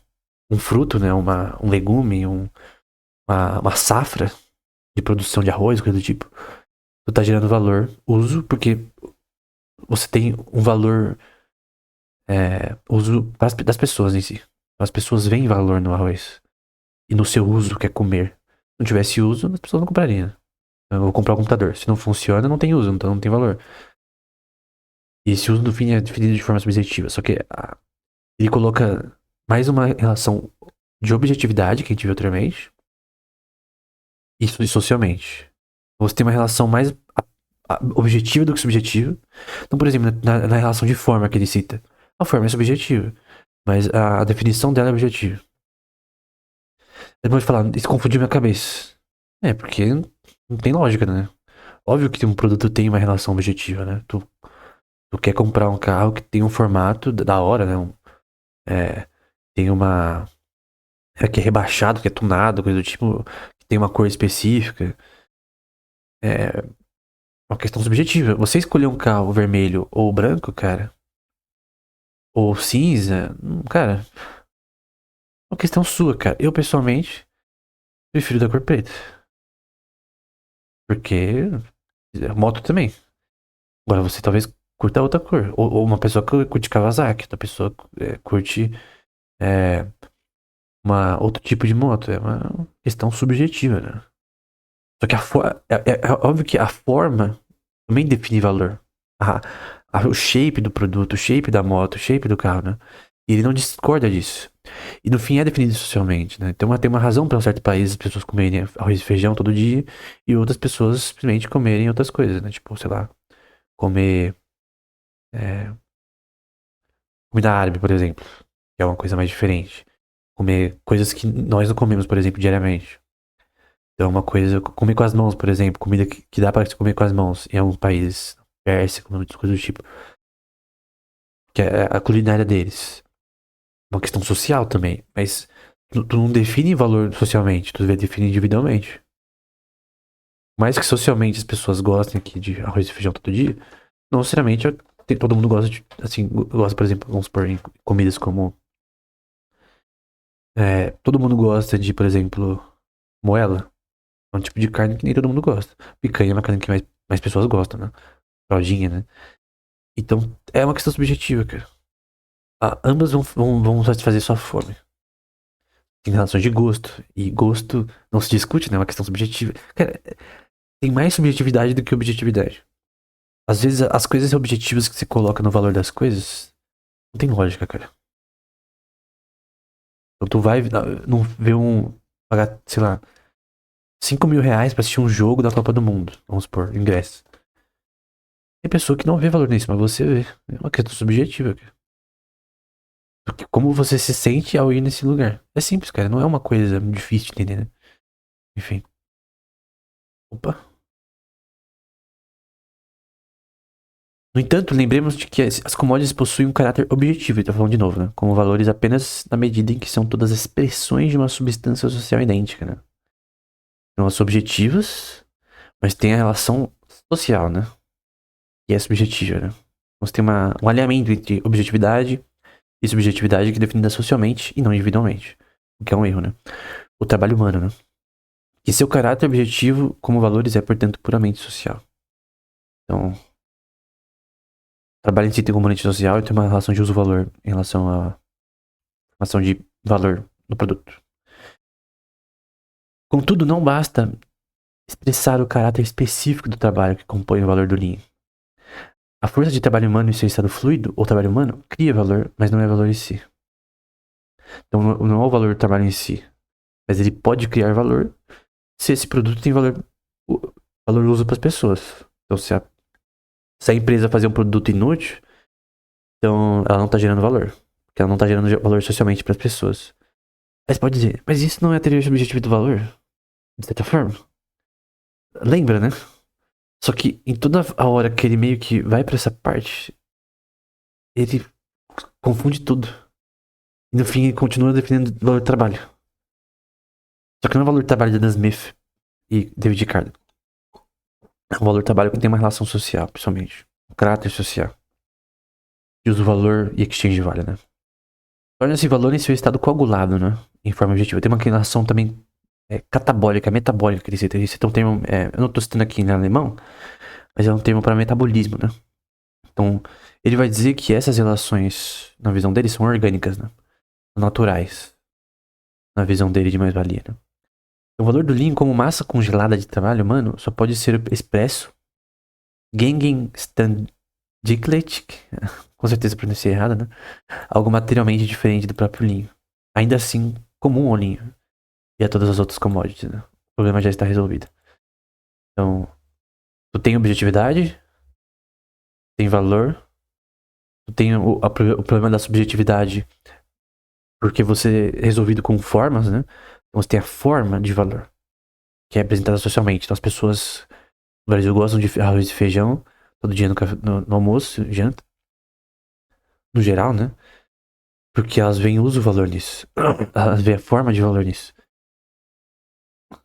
Speaker 1: fruto, né? Um legume, uma safra de produção de arroz, coisa do tipo. Tu tá gerando valor, uso, porque você tem um valor uso das pessoas em si. As pessoas veem valor no arroz. E no seu uso, que é comer. Se não tivesse uso, as pessoas não comprariam. Eu vou comprar um computador. Se não funciona, não tem uso, então não tem valor. E esse uso do fim é definido de forma subjetiva. Só que ele coloca mais uma relação de objetividade, que a gente viu anteriormente, e socialmente. Você tem uma relação mais objetiva do que subjetiva. Então, por exemplo, na relação de forma que ele cita, a forma é subjetiva, mas a definição dela é objetiva. Ele pode falar, isso confundiu minha cabeça. É, porque não tem lógica, né? Óbvio que um produto tem uma relação objetiva, né? Tu quer comprar um carro que tem um formato da hora, né? Tem uma. Que é rebaixado, que é tunado, coisa do tipo, que tem uma cor específica. É uma questão subjetiva. Você escolher um carro vermelho ou branco, cara, ou cinza, cara, é uma questão sua, cara. Eu, pessoalmente, prefiro da cor preta. Porque moto também. Agora você talvez curta outra cor. Ou uma pessoa que curte Kawasaki, outra pessoa curte é, outro tipo de moto. É uma questão subjetiva, né? Só que é óbvio que a forma também define valor. A, o shape do produto, o shape da moto, o shape do carro, né? E ele não discorda disso. E no fim é definido socialmente, né? Então tem uma razão para um certo país as pessoas comerem arroz e feijão todo dia e outras pessoas simplesmente comerem outras coisas, né? Tipo, sei lá, comer é, comida árabe, por exemplo, que é uma coisa mais diferente. Comer coisas que nós não comemos, por exemplo, diariamente. Então, uma coisa, comer com as mãos, por exemplo, comida que dá para se comer com as mãos em algum país, Pérsia, coisas do tipo, que é a culinária deles. Uma questão social também, mas tu não define valor socialmente, tu define individualmente. Mais que socialmente as pessoas gostem aqui de arroz e feijão todo dia, não necessariamente todo mundo gosta de, assim, gosta, por exemplo, vamos supor, em comidas como todo mundo gosta de, por exemplo, moela. É um tipo de carne que nem todo mundo gosta. Picanha é uma carne que mais pessoas gostam, né? Fraldinha, né? Então, é uma questão subjetiva, cara. Ambas vão satisfazer sua fome. Tem relações de gosto. E gosto não se discute, né? É uma questão subjetiva. Cara, tem mais subjetividade do que objetividade. Às vezes, as coisas objetivas que você coloca no valor das coisas não tem lógica, cara. Então, tu vai não ver pagar, sei lá, 5 mil reais pra assistir um jogo da Copa do Mundo. Vamos supor, ingresso. Tem pessoa que não vê valor nisso, mas você vê. É uma questão subjetiva, cara. Porque como você se sente ao ir nesse lugar. É simples, cara. Não é uma coisa difícil de entender, né? Enfim. Opa. No entanto, lembremos de que as commodities possuem um caráter objetivo, ele tá falando de novo, né? Como valores apenas na medida em que são todas expressões de uma substância social idêntica, né? São as objetivas, mas tem a relação social, né? Que é subjetiva, né? Então você tem um alinhamento entre objetividade e subjetividade que é definida socialmente e não individualmente. O que é um erro, né? O trabalho humano, né? Que seu caráter objetivo como valores é, portanto, puramente social. Então, o trabalho em si tem componente social e tem uma relação de uso-valor em relação à relação de valor do produto. Contudo, não basta expressar o caráter específico do trabalho que compõe o valor do Lean. A força de trabalho humano em seu estado fluido, ou trabalho humano, cria valor, mas não é valor em si. Então, não é o valor do trabalho em si, mas ele pode criar valor se esse produto tem valor uso para as pessoas. Então, se Se a empresa fazer um produto inútil, então ela não tá gerando valor. Porque ela não tá gerando valor socialmente para as pessoas. Aí você pode dizer, mas isso não é a teoria subjetiva do valor? De certa forma? Lembra, né? Só que em toda a hora que ele meio que vai pra essa parte, ele confunde tudo. E no fim ele continua defendendo o valor do trabalho. Só que não é o valor do trabalho de Adam Smith e David Ricardo. É o valor do trabalho que tem uma relação social, principalmente. Um caráter social. E usa o valor e exchange value, né? Torna esse valor em seu estado coagulado, né? Em forma objetiva. Tem uma relação também catabólica, metabólica que ele cita. Ele cita um termo, eu não tô citando aqui em alemão, mas é um termo para metabolismo, né? Então, ele vai dizer que essas relações, na visão dele, são orgânicas, né? Naturais. Na visão dele de mais-valia, né? O valor do Lean como massa congelada de trabalho, mano, só pode ser expresso Gegenstandlich, com certeza pronunciei errado, né? Algo materialmente diferente do próprio Lean. Ainda assim, comum ao Lean e a todas as outras commodities, né? O problema já está resolvido. Então, tu tem objetividade, tem valor, tu tem o problema da subjetividade porque você é resolvido com formas, né? Então você tem a forma de valor, que é apresentada socialmente. Então as pessoas no Brasil gostam de arroz e feijão todo dia no almoço, janta, no geral, né? Porque elas veem uso valor nisso. Elas veem a forma de valor nisso.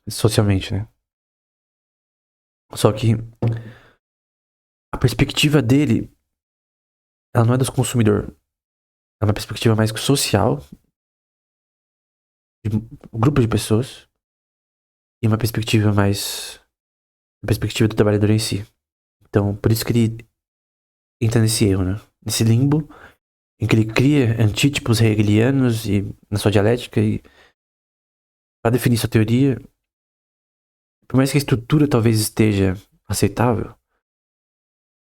Speaker 1: Socialmente, né? Só que a perspectiva dele, ela não é do consumidor. É uma perspectiva mais social, de um grupo de pessoas, e uma perspectiva mais a perspectiva do trabalhador em si. Então, por isso que ele entra nesse erro, né? Nesse limbo em que ele cria antítipos hegelianos e na sua dialética e para definir sua teoria, por mais que a estrutura talvez esteja aceitável,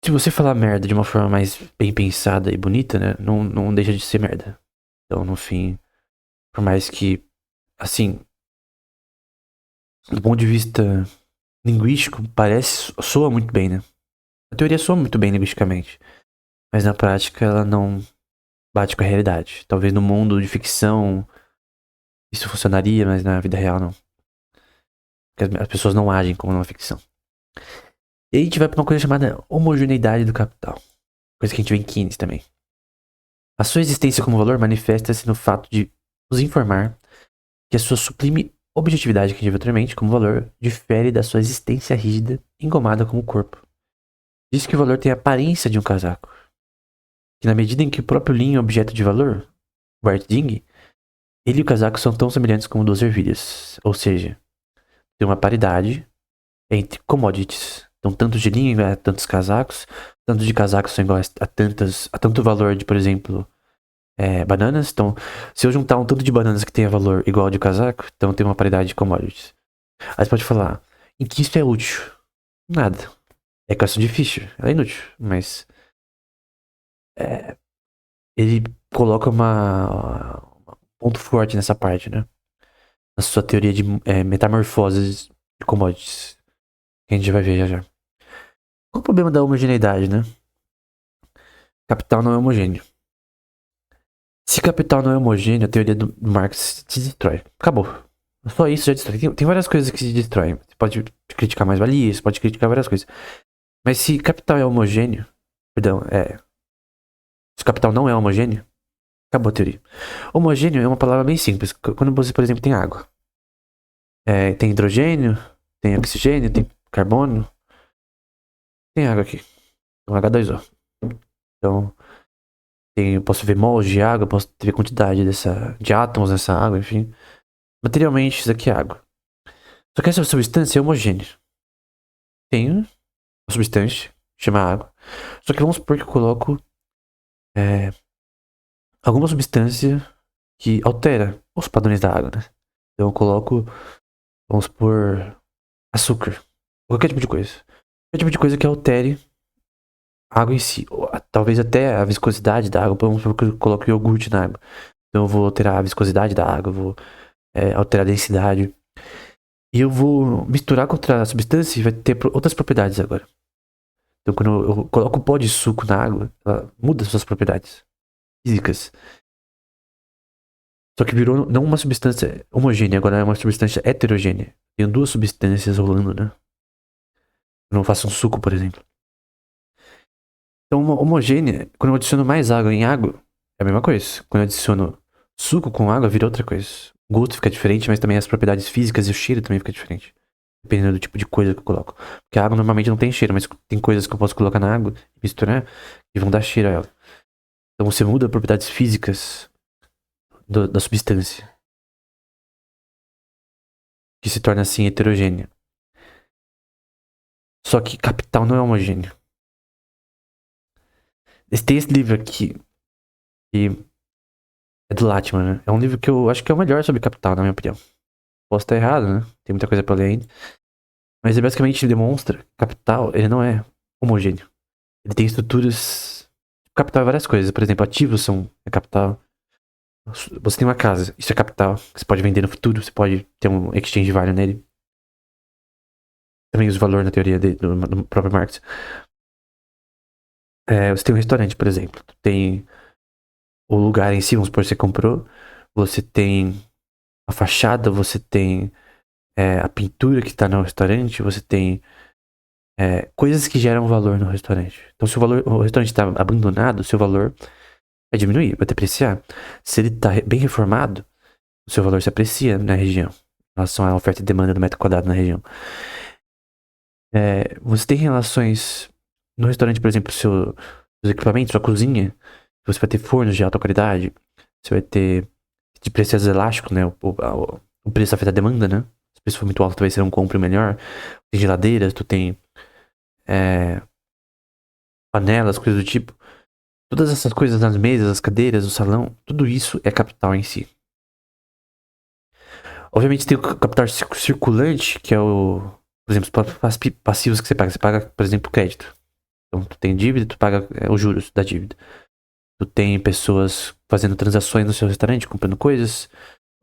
Speaker 1: se você falar merda de uma forma mais bem pensada e bonita, né, não deixa de ser merda. Então, no fim, por mais que, assim, do ponto de vista linguístico, soa muito bem, né? A teoria soa muito bem linguisticamente, mas na prática ela não bate com a realidade. Talvez no mundo de ficção isso funcionaria, mas na vida real não. Porque as pessoas não agem como numa ficção. E aí a gente vai pra uma coisa chamada homogeneidade do capital. Coisa que a gente vê em Keynes também. A sua existência como valor manifesta-se no fato de nos informar que a sua sublime objetividade que a gente viu anteriormente como valor difere da sua existência rígida, engomada como corpo. Diz que o valor tem a aparência de um casaco. Que na medida em que o próprio linho é objeto de valor, Bart Ding, ele e o casaco são tão semelhantes como duas ervilhas. Ou seja, tem uma paridade entre commodities. Então, tanto de linho a tantos casacos, tanto de casacos são iguais a tanto valor de, por exemplo, bananas. Então, se eu juntar um tanto de bananas que tenha valor igual ao de casaco, então tem uma paridade de commodities. Aí você pode falar, em que isso é útil? Nada. É equação de Fischer, ela é inútil, mas ele coloca um ponto forte nessa parte, né? Na sua teoria de metamorfoses de commodities, que a gente vai ver já já. Qual o problema da homogeneidade, né? Capital não é homogêneo. Se capital não é homogêneo, a teoria do Marx se destrói. Acabou. Só isso já destrói. Tem várias coisas que se destroem. Você pode criticar mais-valia, você pode criticar várias coisas. Mas se capital é homogêneo, perdão, se capital não é homogêneo, acabou a teoria. Homogêneo é uma palavra bem simples. Quando você, por exemplo, tem água. Tem hidrogênio, tem oxigênio, tem carbono. Tem água aqui. Então H2O. Então, eu posso ver mols de água, posso ver quantidade de átomos nessa água, enfim. Materialmente, isso aqui é água. Só que essa substância é homogênea. Tem uma substância, chama água. Só que vamos supor que eu coloco alguma substância que altera os padrões da água, né? Então eu coloco, vamos supor, açúcar. Qualquer tipo de coisa. Qualquer tipo de coisa que altere a água em si. Ou, talvez até a viscosidade da água. Vamos supor que eu coloco iogurte na água. Então eu vou alterar a viscosidade da água, eu vou alterar a densidade. E eu vou misturar com outra substância e vai ter outras propriedades agora. Então, quando eu coloco o pó de suco na água, ela muda suas propriedades físicas. Só que virou não uma substância homogênea, agora é uma substância heterogênea. Tem duas substâncias rolando, né? Eu não faço um suco, por exemplo. Então, uma homogênea, quando eu adiciono mais água em água, é a mesma coisa. Quando eu adiciono suco com água, vira outra coisa. O gosto fica diferente, mas também as propriedades físicas e o cheiro também fica diferente. Dependendo do tipo de coisa que eu coloco. Porque a água normalmente não tem cheiro, mas tem coisas que eu posso colocar na água e misturar e vão dar cheiro a ela. Então você muda as propriedades físicas da substância, que se torna assim heterogênea. Só que capital não é homogêneo. Tem esse livro aqui, que é do Latimer, né? É um livro que eu acho que é o melhor sobre capital, na minha opinião. Posso estar errado, né? Tem muita coisa pra ler ainda. Mas ele basicamente demonstra que capital, ele não é homogêneo. Ele tem estruturas. Capital é várias coisas. Por exemplo, ativos é capital. Você tem uma casa, isso é capital. Você pode vender no futuro, você pode ter um exchange value nele. Também usa o valor na teoria do próprio Marx. Você tem um restaurante, por exemplo. Tem o lugar em si, vamos supor que você comprou. Você tem a fachada, você tem a pintura que está no restaurante, você tem coisas que geram valor no restaurante. Então, se o restaurante está abandonado, o seu valor vai diminuir, vai depreciar. Se ele está bem reformado, o seu valor se aprecia na região, em relação à oferta e demanda do metro quadrado na região. Você tem relações no restaurante, por exemplo, seus equipamentos, sua cozinha, você vai ter fornos de alta qualidade, você vai ter de preços elásticos, né? O preço afeta a demanda, né? Se o preço for muito alto, talvez você não compre o melhor. Tem geladeiras, tu tem panelas, coisas do tipo. Todas essas coisas nas mesas, as cadeiras, o salão, tudo isso é capital em si. Obviamente tem o capital circulante, que é por exemplo, os passivos que você paga. Você paga, por exemplo, crédito. Então tu tem dívida, tu paga os juros da dívida. Tu tem pessoas fazendo transações no seu restaurante, comprando coisas.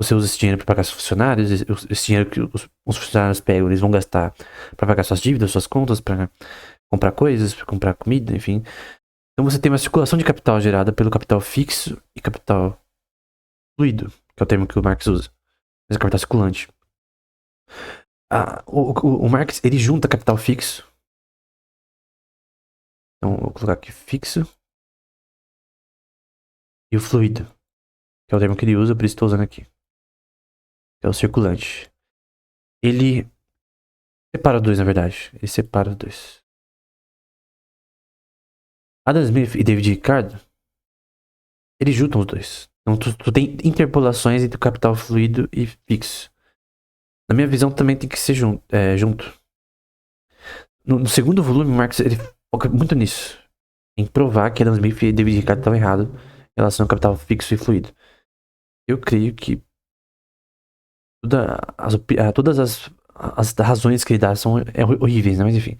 Speaker 1: Você usa esse dinheiro para pagar seus funcionários. Esse dinheiro que os funcionários pegam, eles vão gastar para pagar suas dívidas, suas contas, para comprar coisas, para comprar comida, enfim. Então você tem uma circulação de capital gerada pelo capital fixo e capital fluido, que é o termo que o Marx usa. Mas é capital circulante. O Marx, ele junta capital fixo. Então, vou colocar aqui fixo. E o fluido, que é o termo que ele usa, por isso estou usando aqui. Que é o circulante. Ele separa os dois, na verdade. Ele separa os dois. Adam Smith e David Ricardo, eles juntam os dois. Então, tu tem interpolações entre o capital fluido e fixo. Na minha visão, também tem que ser junto. No segundo volume, Marx ele foca muito nisso. Em provar que Adam Smith e David Ricardo estavam errados em relação ao capital fixo e fluido. Eu creio que todas as razões que ele dá são horríveis, né? Mas enfim.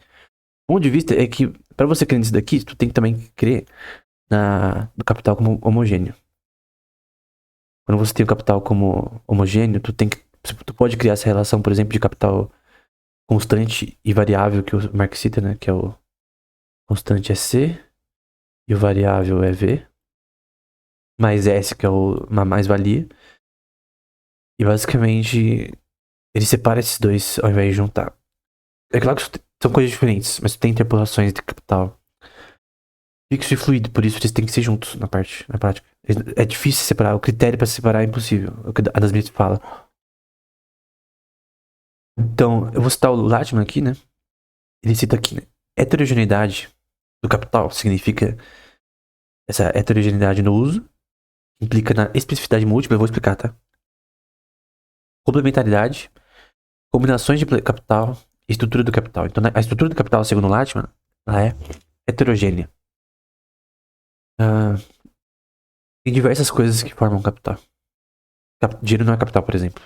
Speaker 1: O ponto de vista é que, para você crer nisso daqui, tu tem que também crer no capital como homogêneo. Quando você tem o capital como homogêneo, tu pode criar essa relação, por exemplo, de capital constante e variável que o Marx cita, né? Que é o constante é C e o variável é V, mais S, que é uma mais-valia. E basicamente ele separa esses dois ao invés de juntar. É claro que são coisas diferentes, mas tem interpolações de capital fixo e fluido, por isso eles têm que ser juntos na prática. É difícil separar, o critério para separar é impossível, é o que a Adam Smith fala. Então, eu vou citar o Lachman aqui, né? Ele cita aqui, né? Heterogeneidade do capital significa essa heterogeneidade no uso, implica na especificidade múltipla, eu vou explicar, tá? Complementaridade, combinações de capital e estrutura do capital. Então, a estrutura do capital, segundo o Lachman, ela é heterogênea. Tem diversas coisas que formam capital. Dinheiro não é capital, por exemplo.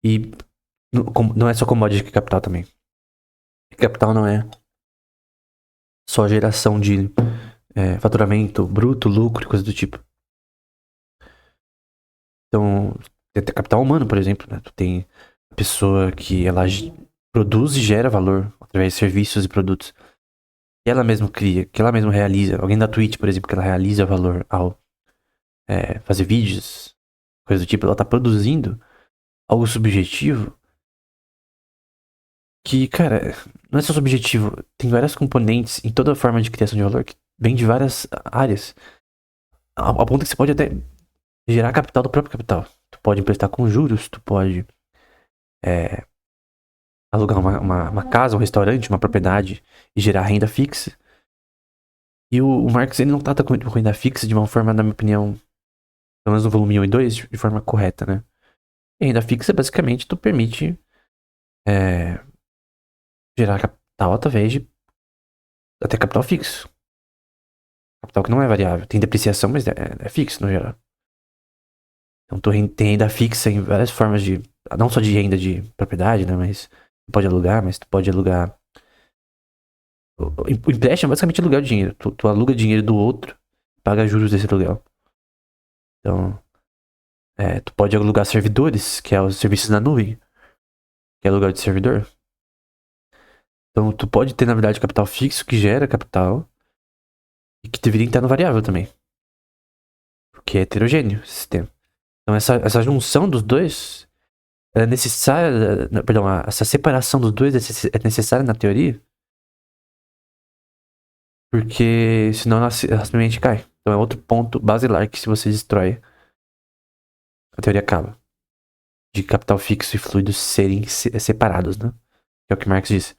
Speaker 1: E não é só commodity que é capital também. Capital não é só geração de faturamento bruto, lucro e coisas do tipo. Então, tem capital humano, por exemplo, né? Tu tem a pessoa que ela produz e gera valor através de serviços e produtos que ela mesma cria, que ela mesma realiza. Alguém da Twitch, por exemplo, que ela realiza valor ao fazer vídeos, coisa do tipo, ela tá produzindo algo subjetivo que, cara, não é só subjetivo, tem várias componentes em toda forma de criação de valor que vem de várias áreas. Ao ponto que você pode até gerar capital do próprio capital. Tu pode emprestar com juros, tu pode alugar uma casa, um restaurante, uma propriedade e gerar renda fixa. E o Marx, ele não trata com renda fixa de uma forma, na minha opinião, pelo menos no volume 1 e 2, de forma correta, né? E renda fixa, basicamente, tu permite gerar capital através de até capital fixo. Capital que não é variável. Tem depreciação, mas é fixo no geral. Então tu tem renda fixa em várias formas de... Não só de renda de propriedade, né? Mas tu pode alugar, mas tu pode alugar... O empréstimo é basicamente alugar o dinheiro. Tu aluga dinheiro do outro, paga juros desse aluguel. Então, tu pode alugar servidores, que é os serviços na nuvem, que é aluguel de servidor. Então, tu pode ter, na verdade, capital fixo, que gera capital, e que deveria estar no variável também. Porque é heterogêneo esse sistema. Então, essa junção dos dois é necessária. Perdão, essa separação dos dois é necessária na teoria, porque senão ela simplesmente cai. Então, é outro ponto basilar que, se você destrói, a teoria acaba. De capital fixo e fluidos serem separados, né? Que é o que Marx disse.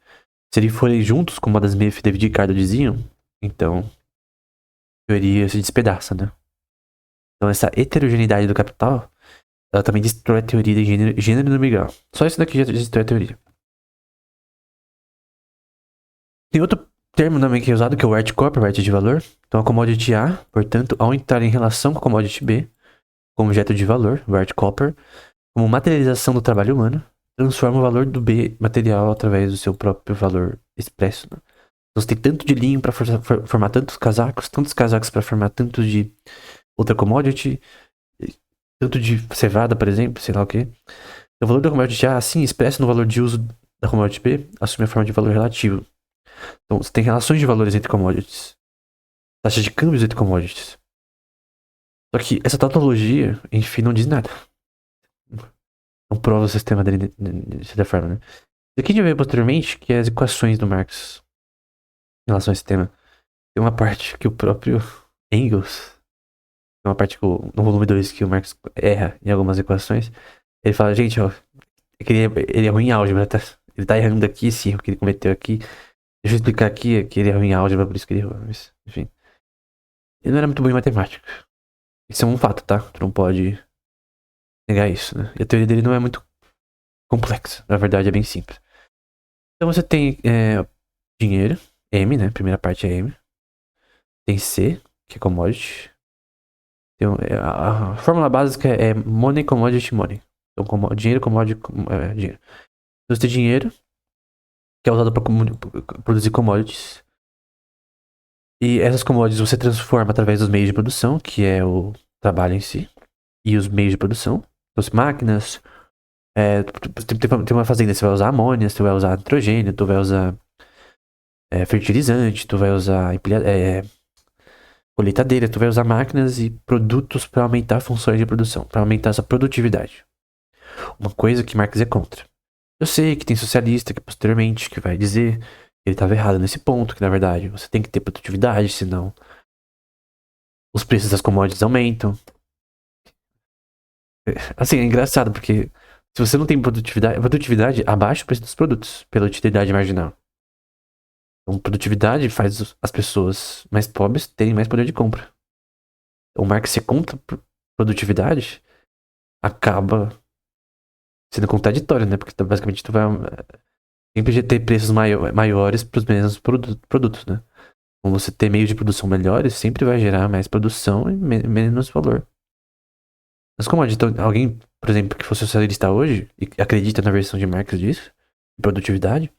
Speaker 1: Se eles forem juntos, como Adam Smith e David Ricardo diziam, então a teoria se despedaça, né? Então essa heterogeneidade do capital, ela também destrói a teoria de gênero e número grau. Só isso daqui já destrói a teoria. Tem outro termo também que é usado, que é o White Copyright de valor. Então a commodity A, portanto, ao entrar em relação com a commodity B, como objeto de valor, o White Copper, como materialização do trabalho humano, transforma o valor do B material através do seu próprio valor expresso. Né? Então você tem tanto de linho para formar tantos casacos para formar tantos de outra commodity, tanto de cevada, por exemplo, sei lá o que. O valor da commodity A, assim, expresso no valor de uso da commodity B, assume a forma de valor relativo. Então você tem relações de valores entre commodities, taxas de câmbios entre commodities. Só que essa tautologia, enfim, não diz nada. Não prova o sistema dele de certa forma, né? Isso aqui a gente vai ver posteriormente, que é as equações do Marx em relação a esse tema. Tem uma parte que o próprio Engels, tem uma parte que no volume 2 que o Marx erra em algumas equações. Ele fala, gente, ó, ele é ruim em álgebra, tá? Ele tá errando aqui, esse erro que ele cometeu aqui. Deixa eu explicar aqui que ele é ruim em álgebra, por isso que ele errou. Mas, enfim. Ele não era muito bom em matemática. Isso é um fato, tá? Tu não pode negar isso, né? E a teoria dele não é muito complexa. Na verdade, é bem simples. Então você tem dinheiro, M, né? Primeira parte é M. Tem C, que é commodity. Então, a fórmula básica é money, commodity, money. Então, dinheiro, commodity, dinheiro. Então, você tem dinheiro, que é usado para produzir commodities. E essas commodities você transforma através dos meios de produção, que é o trabalho em si, e os meios de produção. Então, as máquinas. Tem uma fazenda, você vai usar amônia, você vai usar nitrogênio, tu vai usar fertilizante, tu vai usar colheitadeira, tu vai usar máquinas e produtos para aumentar funções de produção, para aumentar essa produtividade. Uma coisa que Marx é contra. Eu sei que tem socialista que posteriormente que vai dizer que ele estava errado nesse ponto, que na verdade você tem que ter produtividade, senão os preços das commodities aumentam. Assim, é engraçado porque se você não tem produtividade abaixa o preço dos produtos pela utilidade marginal. Então, produtividade faz as pessoas mais pobres terem mais poder de compra. Então, o Marx ser contra produtividade acaba sendo contraditório, né? Porque basicamente tu vai sempre ter preços maiores para os mesmos produtos, né? Então, você ter meios de produção melhores sempre vai gerar mais produção e menos valor. Mas como então, alguém, por exemplo, que fosse socialista hoje e acredita na versão de Marx disso, de produtividade,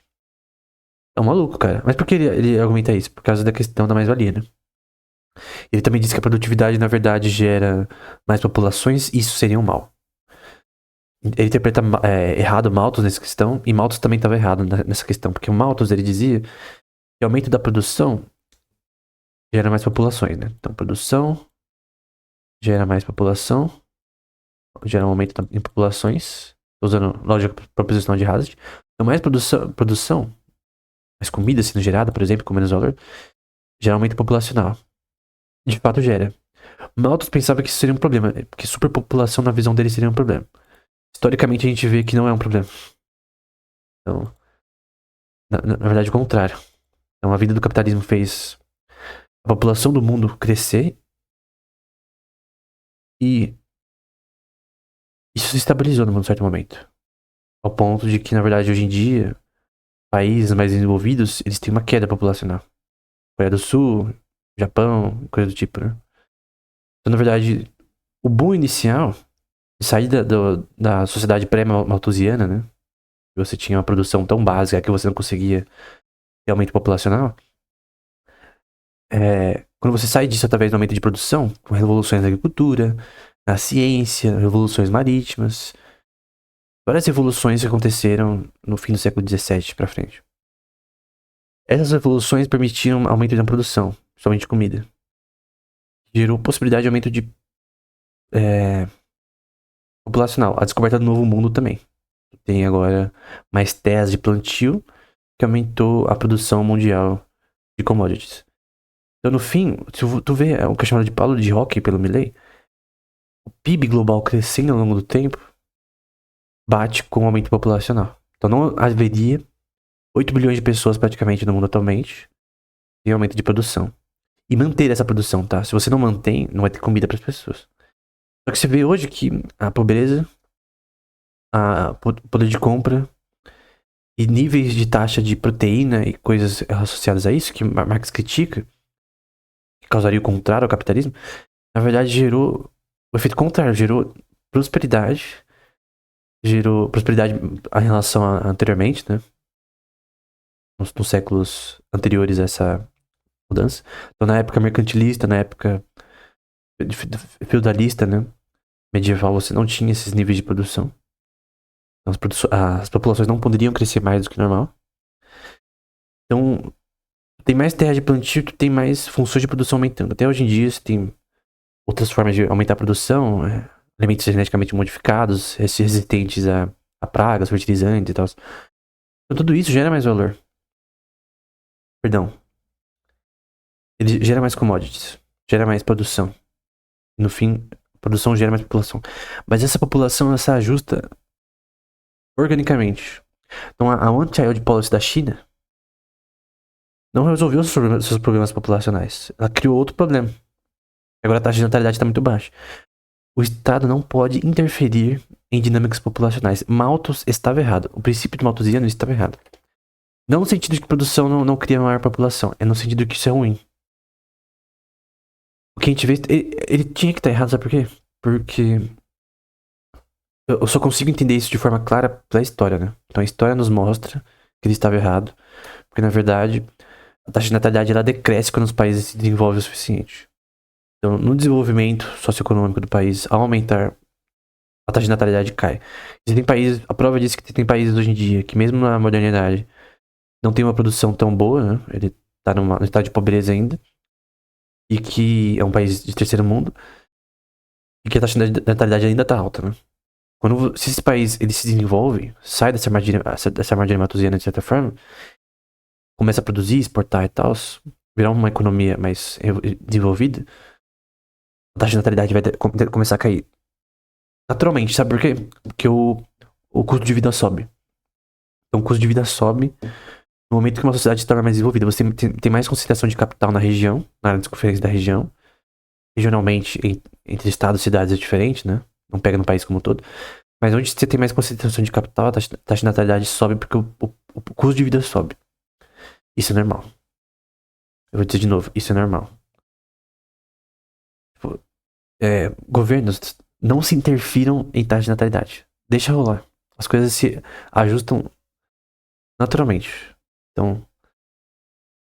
Speaker 1: é um maluco, cara. Mas por que ele argumenta isso? Por causa da questão da mais-valia, né? Ele também diz que a produtividade, na verdade, gera mais populações e isso seria um mal. ele interpreta errado Malthus nessa questão, e Malthus também estava errado nessa questão, porque o Malthus, ele dizia que o aumento da produção gera mais populações, né? Então, produção gera mais população, gera um aumento em populações, usando lógica proposicional de Haslett. Então, mais produção, mais comida sendo gerada, por exemplo, com menos valor, gera aumento populacional. De fato, gera. Malthus pensava que isso seria um problema, porque superpopulação, na visão dele, seria um problema. Historicamente, a gente vê que não é um problema. Então, na verdade, o contrário. Então, a vida do capitalismo fez a população do mundo crescer e isso se estabilizou num certo momento. Ao ponto de que, na verdade, hoje em dia, países mais desenvolvidos, eles têm uma queda populacional. Coreia do Sul, Japão, coisa do tipo, né? Então, na verdade, o boom inicial de sair da sociedade pré-malthusiana, né? Você tinha uma produção tão básica que você não conseguia ter aumento populacional. Quando você sai disso através do aumento de produção, com revoluções na agricultura, na ciência, revoluções marítimas, várias revoluções que aconteceram no fim do século XVII para frente. Essas revoluções permitiram aumento da produção, somente de comida. Gerou possibilidade de aumento de populacional. A descoberta do novo mundo também. Tem agora mais terras de plantio, que aumentou a produção mundial de commodities. Então, no fim, se tu vê o que é chamado de Paulo de Hockey pelo Milley, o PIB global crescendo ao longo do tempo bate com o aumento populacional. Então, não haveria 8 bilhões de pessoas praticamente no mundo atualmente em aumento de produção. E manter essa produção, tá? Se você não mantém, não vai ter comida para as pessoas. Só que você vê hoje que a pobreza, a poder de compra e níveis de taxa de proteína e coisas associadas a isso, que Marx critica, que causaria o contrário ao capitalismo, na verdade gerou o efeito contrário, gerou prosperidade em relação a anteriormente, né? Nos séculos anteriores a essa mudança. Então, na época mercantilista, na época feudalista, né? Medieval, você não tinha esses níveis de produção. Então, as populações não poderiam crescer mais do que normal. Então, tem mais terra de plantio, tem mais funções de produção aumentando. Até hoje em dia, você tem outras formas de aumentar a produção, alimentos geneticamente modificados, resistentes a pragas, fertilizantes e tal. Então, tudo isso gera mais valor. Perdão. Ele gera mais commodities, gera mais produção. No fim, a produção gera mais população. Mas essa população, ela se ajusta organicamente. Então, a anti-child policy da China não resolveu seus problemas populacionais. Ela criou outro problema. Agora a taxa de natalidade está muito baixa. O Estado não pode interferir em dinâmicas populacionais. Malthus estava errado. O princípio de malthusiano estava errado. Não no sentido de que produção não cria maior população. É no sentido de que isso é ruim. O que a gente vê... Ele tinha que estar errado, sabe por quê? Porque... Eu só consigo entender isso de forma clara pela história, né? Então a história nos mostra que ele estava errado. Porque, na verdade, a taxa de natalidade ela decresce quando os países se desenvolvem o suficiente. Então, no desenvolvimento socioeconômico do país, ao aumentar, a taxa de natalidade cai. Existem países, a prova diz que tem países hoje em dia que, mesmo na modernidade, não tem uma produção tão boa, né? Ele está no estado de pobreza ainda. E que é um país de terceiro mundo. E que a taxa de natalidade ainda está alta, né? Se esse país ele se desenvolve, sai dessa armadilha malthusiana de certa forma, começa a produzir, exportar e tal, virar uma economia mais desenvolvida, a taxa de natalidade vai começar a cair. Naturalmente, sabe por quê? Porque o custo de vida sobe. Então o custo de vida sobe no momento que uma sociedade se torna mais desenvolvida. Você tem mais concentração de capital na região, na área de conferência da região. Regionalmente, entre estados e cidades é diferente, né? Não pega no país como um todo. Mas onde você tem mais concentração de capital, a taxa de natalidade sobe porque o custo de vida sobe. Isso é normal. Eu vou dizer de novo, isso é normal. Governos não se interfiram em taxa de natalidade. Deixa rolar. As coisas se ajustam naturalmente. Então,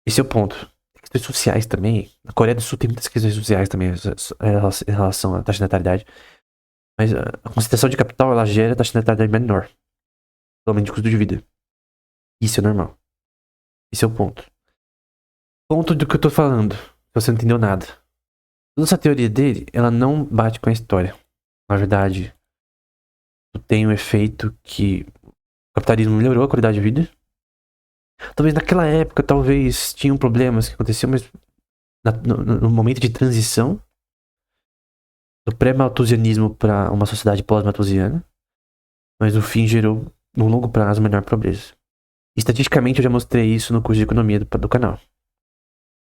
Speaker 1: esse é o ponto. Questões sociais também. Na Coreia do Sul tem muitas questões sociais também em relação à taxa de natalidade. Mas a concentração de capital, ela gera taxa de natalidade menor. Aumento de custo de vida. Isso é normal. Esse é o ponto. Ponto do que eu tô falando. Se você não entendeu nada. Toda essa teoria dele, ela não bate com a história. Na verdade, tem um efeito que o capitalismo melhorou a qualidade de vida. Talvez naquela época, talvez tinham problemas que aconteciam, mas no momento de transição do pré-malthusianismo para uma sociedade pós-malthusiana, mas no fim gerou, no longo prazo, menor pobreza. Estatisticamente, eu já mostrei isso no curso de economia do canal.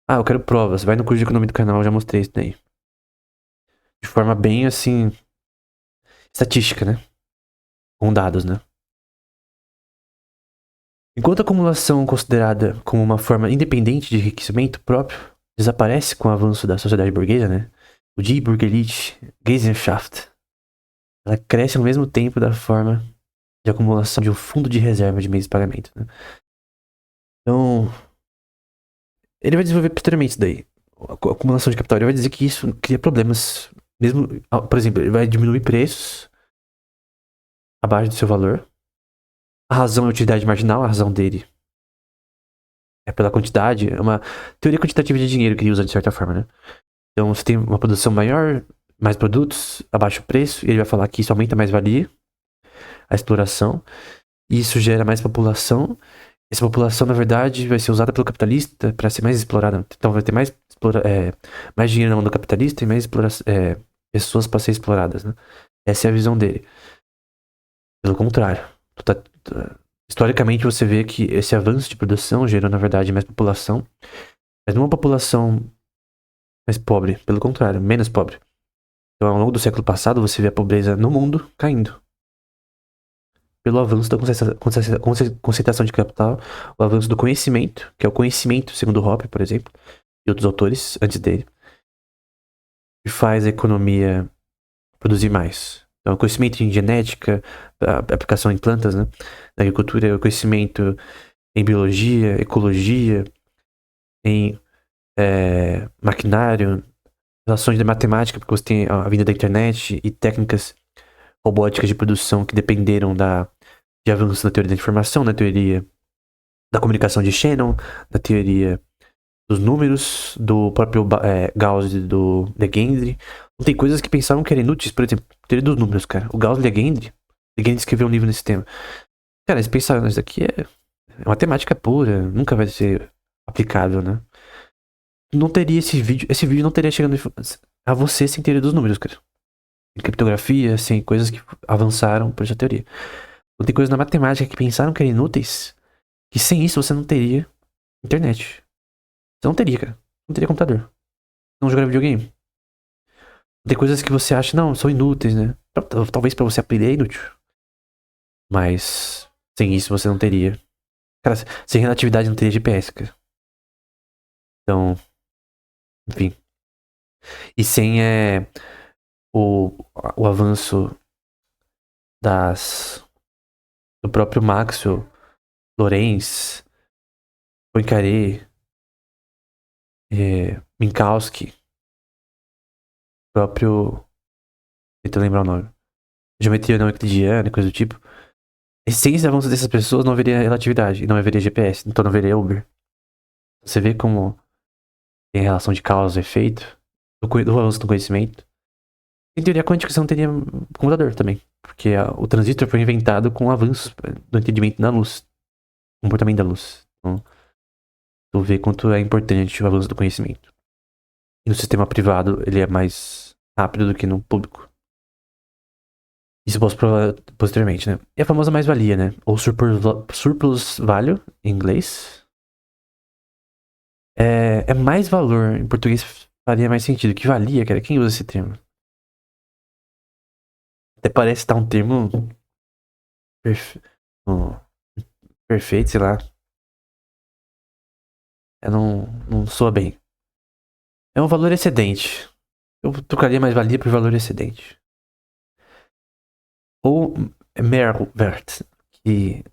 Speaker 1: Ah, eu quero provas. Vai no curso de economia do canal, eu já mostrei isso daí. De forma bem, assim, estatística, né? Com dados, né? Enquanto a acumulação considerada como uma forma independente de enriquecimento próprio desaparece com o avanço da sociedade burguesa, né? O Die Bürgerliche Gesellschaft, ela cresce ao mesmo tempo da forma de acumulação de um fundo de reserva de meios de pagamento, né? Então, ele vai desenvolver posteriormente isso daí. A acumulação de capital, ele vai dizer que isso cria problemas. Mesmo, por exemplo, ele vai diminuir preços abaixo do seu valor. A razão é a utilidade marginal, a razão dele é pela quantidade. É uma teoria quantitativa de dinheiro que ele usa de certa forma, né? Então, você tem uma produção maior, mais produtos, abaixo preço, e ele vai falar que isso aumenta a mais-valia, a exploração, e isso gera mais população. Essa população, na verdade, vai ser usada pelo capitalista para ser mais explorada. Então, vai ter mais dinheiro na mão do capitalista e mais pessoas para ser exploradas, né? Essa é a visão dele. Pelo contrário, historicamente você vê que esse avanço de produção gerou, na verdade, mais população, mas não uma população mais pobre, pelo contrário, menos pobre. Então, ao longo do século passado, você vê a pobreza no mundo caindo. Pelo avanço da concentração de capital, o avanço do conhecimento, que é o conhecimento, segundo Hoppe, por exemplo, e outros autores antes dele, que faz a economia produzir mais. Então, o conhecimento em genética, a aplicação em plantas, né? Na agricultura, o conhecimento em biologia, ecologia, em maquinário, relações de matemática, porque você tem a vinda da internet e técnicas robóticas de produção que dependeram de avanços na teoria da informação, na teoria da comunicação de Shannon, na teoria dos números, do próprio Gauss e do Legendre. Não tem coisas que pensavam que eram inúteis, por exemplo, teoria dos números, cara. O Gauss e Legendre escreveu um livro nesse tema. Cara, eles pensaram, isso daqui é matemática pura, nunca vai ser aplicável, né? Não teria esse vídeo não teria chegado a você sem teoria dos números, cara. Sem criptografia, sem coisas que avançaram por essa teoria. Não tem coisas na matemática que pensaram que eram inúteis, que sem isso você não teria internet. Você não teria, cara. Não teria computador. Não jogaria videogame. Tem coisas que você acha, não, são inúteis, né? Talvez pra você aprender é inútil. Mas sem isso você não teria. Cara, sem relatividade não teria GPS, cara. Então, enfim. E sem o avanço do próprio Maxwell, Lorenz, Poincaré, Minkowski, próprio. Tento lembrar o nome. Geometria não euclidiana, coisa do tipo. E sem esse avanço dessas pessoas não haveria relatividade, e não haveria GPS, então não haveria Uber. Você vê como tem relação de causa e efeito do avanço do conhecimento. Em teoria quântica você não teria computador também, porque o transistor foi inventado com avanços do entendimento da luz, comportamento da luz. Então, tu vê quanto é importante o avanço do conhecimento. E no sistema privado ele é mais rápido do que no público. Isso eu posso provar posteriormente, né? E a famosa mais-valia, né? Ou surplus value, em inglês. É mais valor, em português faria mais sentido. Que valia, cara? Quem usa esse termo? Até parece estar um termo perfeito, sei lá. Não soa bem. É um valor excedente. Eu trocaria mais-valia por valor excedente. Ou Mehrwert, que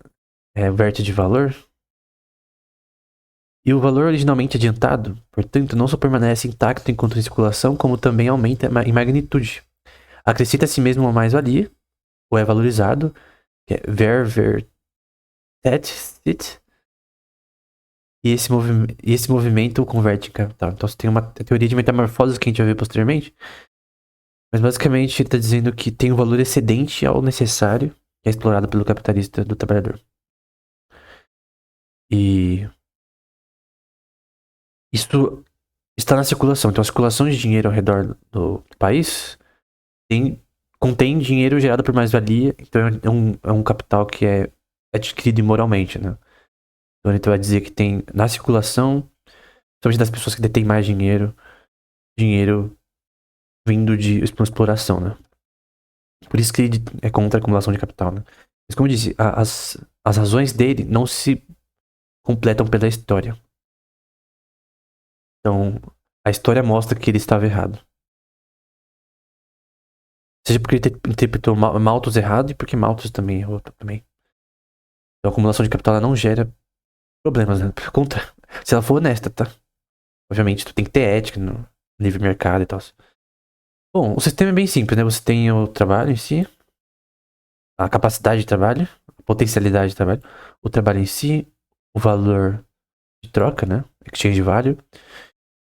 Speaker 1: é Wert de valor. E o valor originalmente adiantado, portanto, não só permanece intacto enquanto em circulação, como também aumenta em magnitude, acrescenta a si mesmo uma mais-valia, ou é valorizado, que é ververtet sit, e esse movimento o converte em capital. Então você tem uma teoria de metamorfose que a gente vai ver posteriormente, mas basicamente ele está dizendo que tem um valor excedente ao necessário, que é explorado pelo capitalista do trabalhador. E isso está na circulação. Então a circulação de dinheiro ao redor do país contém dinheiro gerado por mais-valia, então é um capital que é adquirido imoralmente, né? Então ele vai dizer que tem na circulação, principalmente das pessoas que detêm mais dinheiro, dinheiro vindo de exploração, né? Por isso que ele é contra a acumulação de capital, né? Mas como eu disse, as razões dele não se completam pela história. Então, a história mostra que ele estava errado. Seja porque ele interpretou Malthus errado e porque Malthus também errou também. Então, a acumulação de capital ela não gera problemas, né? Por conta, se ela for honesta, tá? Obviamente, tu tem que ter ética no livre mercado e tal. Bom, o sistema é bem simples, né? Você tem o trabalho em si, a capacidade de trabalho, a potencialidade de trabalho, o trabalho em si, o valor de troca, né? Exchange value.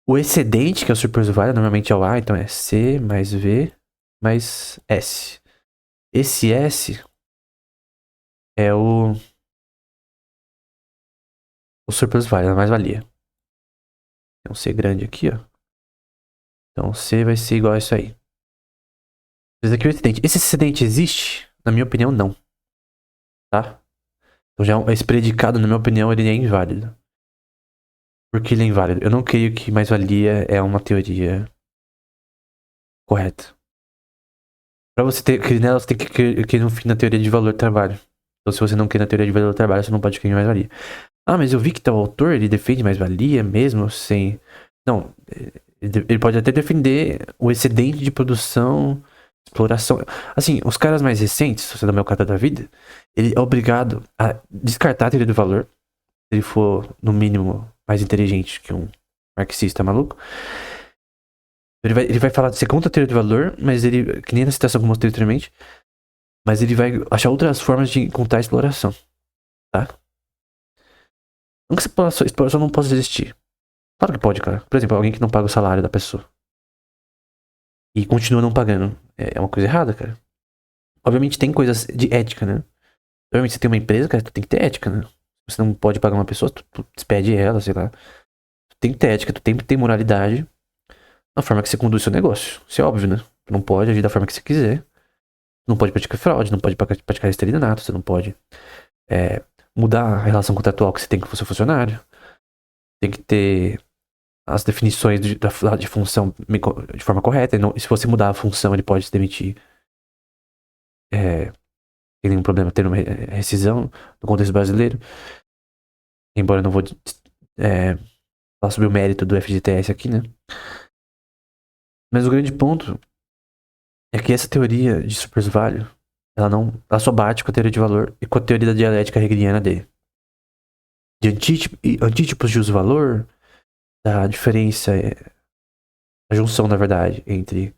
Speaker 1: O excedente, que é o surplus value, normalmente é o A, então é C mais V mais S. Esse S é o surplus value, a mais-valia. Tem um C grande aqui, ó. Então C vai ser igual a isso aí. Esse aqui é o excedente. Esse excedente existe? Na minha opinião, não. Tá? Então já esse predicado, na minha opinião, ele é inválido. Por que ele é inválido? Eu não creio que mais-valia é uma teoria correta. Pra você ter crer nela, você tem que crer no fim na teoria de valor do trabalho. Então se você não crer na teoria de valor do trabalho, você não pode crer em mais-valia. Ah, mas eu vi que tal autor, ele defende mais-valia mesmo sem... Não, ele pode até defender o excedente de produção, exploração. Assim, os caras mais recentes, se você dá meu caso da vida, ele é obrigado a descartar a teoria do valor, se ele for, no mínimo, mais inteligente que um marxista maluco. Ele vai falar, você conta a teoria do valor, mas ele, que nem na citação que eu mostrei anteriormente, mas ele vai achar outras formas de contar a exploração, tá? Não que essa exploração não possa existir. Claro que pode, cara. Por exemplo, alguém que não paga o salário da pessoa e continua não pagando. É uma coisa errada, cara. Obviamente tem coisas de ética, né? Obviamente você tem uma empresa, cara, tu tem que ter ética, né? Você não pode pagar uma pessoa, tu despede ela, sei lá. Tu tem que ter ética, tu tem que ter moralidade na forma que você conduz seu negócio. Isso é óbvio, né? Tu não pode agir da forma que você quiser. Tu não pode praticar fraude, não pode praticar estelionato, você não pode mudar a relação contratual que você tem com o seu funcionário. Tem que ter as definições de função de forma correta. E se você mudar a função, ele pode se demitir. Tem nenhum problema ter uma rescisão no contexto brasileiro. Embora eu não vou falar sobre o mérito do FGTS aqui, né? Mas o grande ponto é que essa teoria de surplus value, ela só bate com a teoria de valor e com a teoria da dialética hegeliana dele. De antítipos de uso-valor, da diferença, a junção, na verdade, entre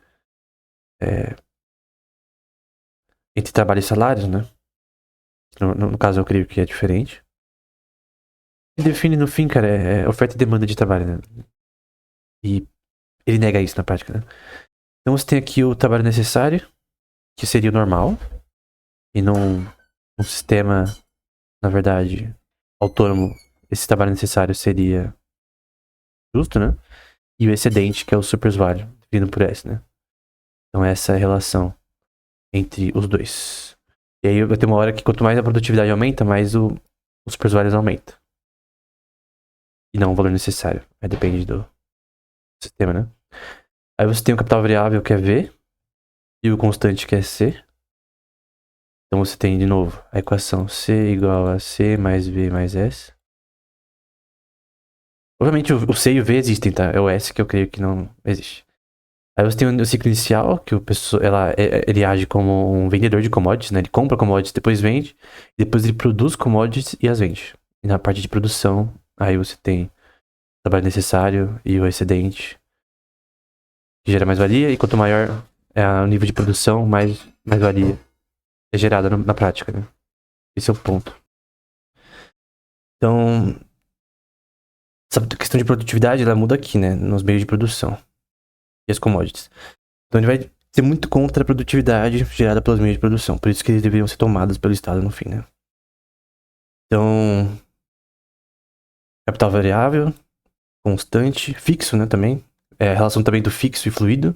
Speaker 1: trabalho e salários, né? No caso, eu creio que é diferente. E define, no fim, cara, oferta e demanda de trabalho, né? E ele nega isso na prática, né? Então você tem aqui o trabalho necessário, que seria o normal, e num sistema, na verdade, autônomo, esse trabalho necessário seria justo, né? E o excedente, que é o surplus value, definido por S, né? Então essa é a relação entre os dois. E aí vai ter uma hora que quanto mais a produtividade aumenta, mais os surplus values aumenta. E não o valor necessário. Aí depende do sistema, né? Aí você tem o capital variável, que é V, e o constante, que é C. Então você tem, de novo, a equação C igual a C mais V mais S. Obviamente o C e o V existem, tá? É o S que eu creio que não existe. Aí você tem o ciclo inicial, que ele age como um vendedor de commodities, né? Ele compra commodities, depois vende, depois ele produz commodities e as vende. E na parte de produção, aí você tem o trabalho necessário e o excedente, que gera mais valia, e quanto maior o nível de produção, mais valia é gerada na prática, né? Esse é o ponto. Então, essa questão de produtividade, ela muda aqui, né? Nos meios de produção e as commodities. Então, ele vai ser muito contra a produtividade gerada pelos meios de produção. Por isso que eles deveriam ser tomados pelo Estado no fim, né? Então, capital variável, constante, fixo, né, também. A relação também do fixo e fluido.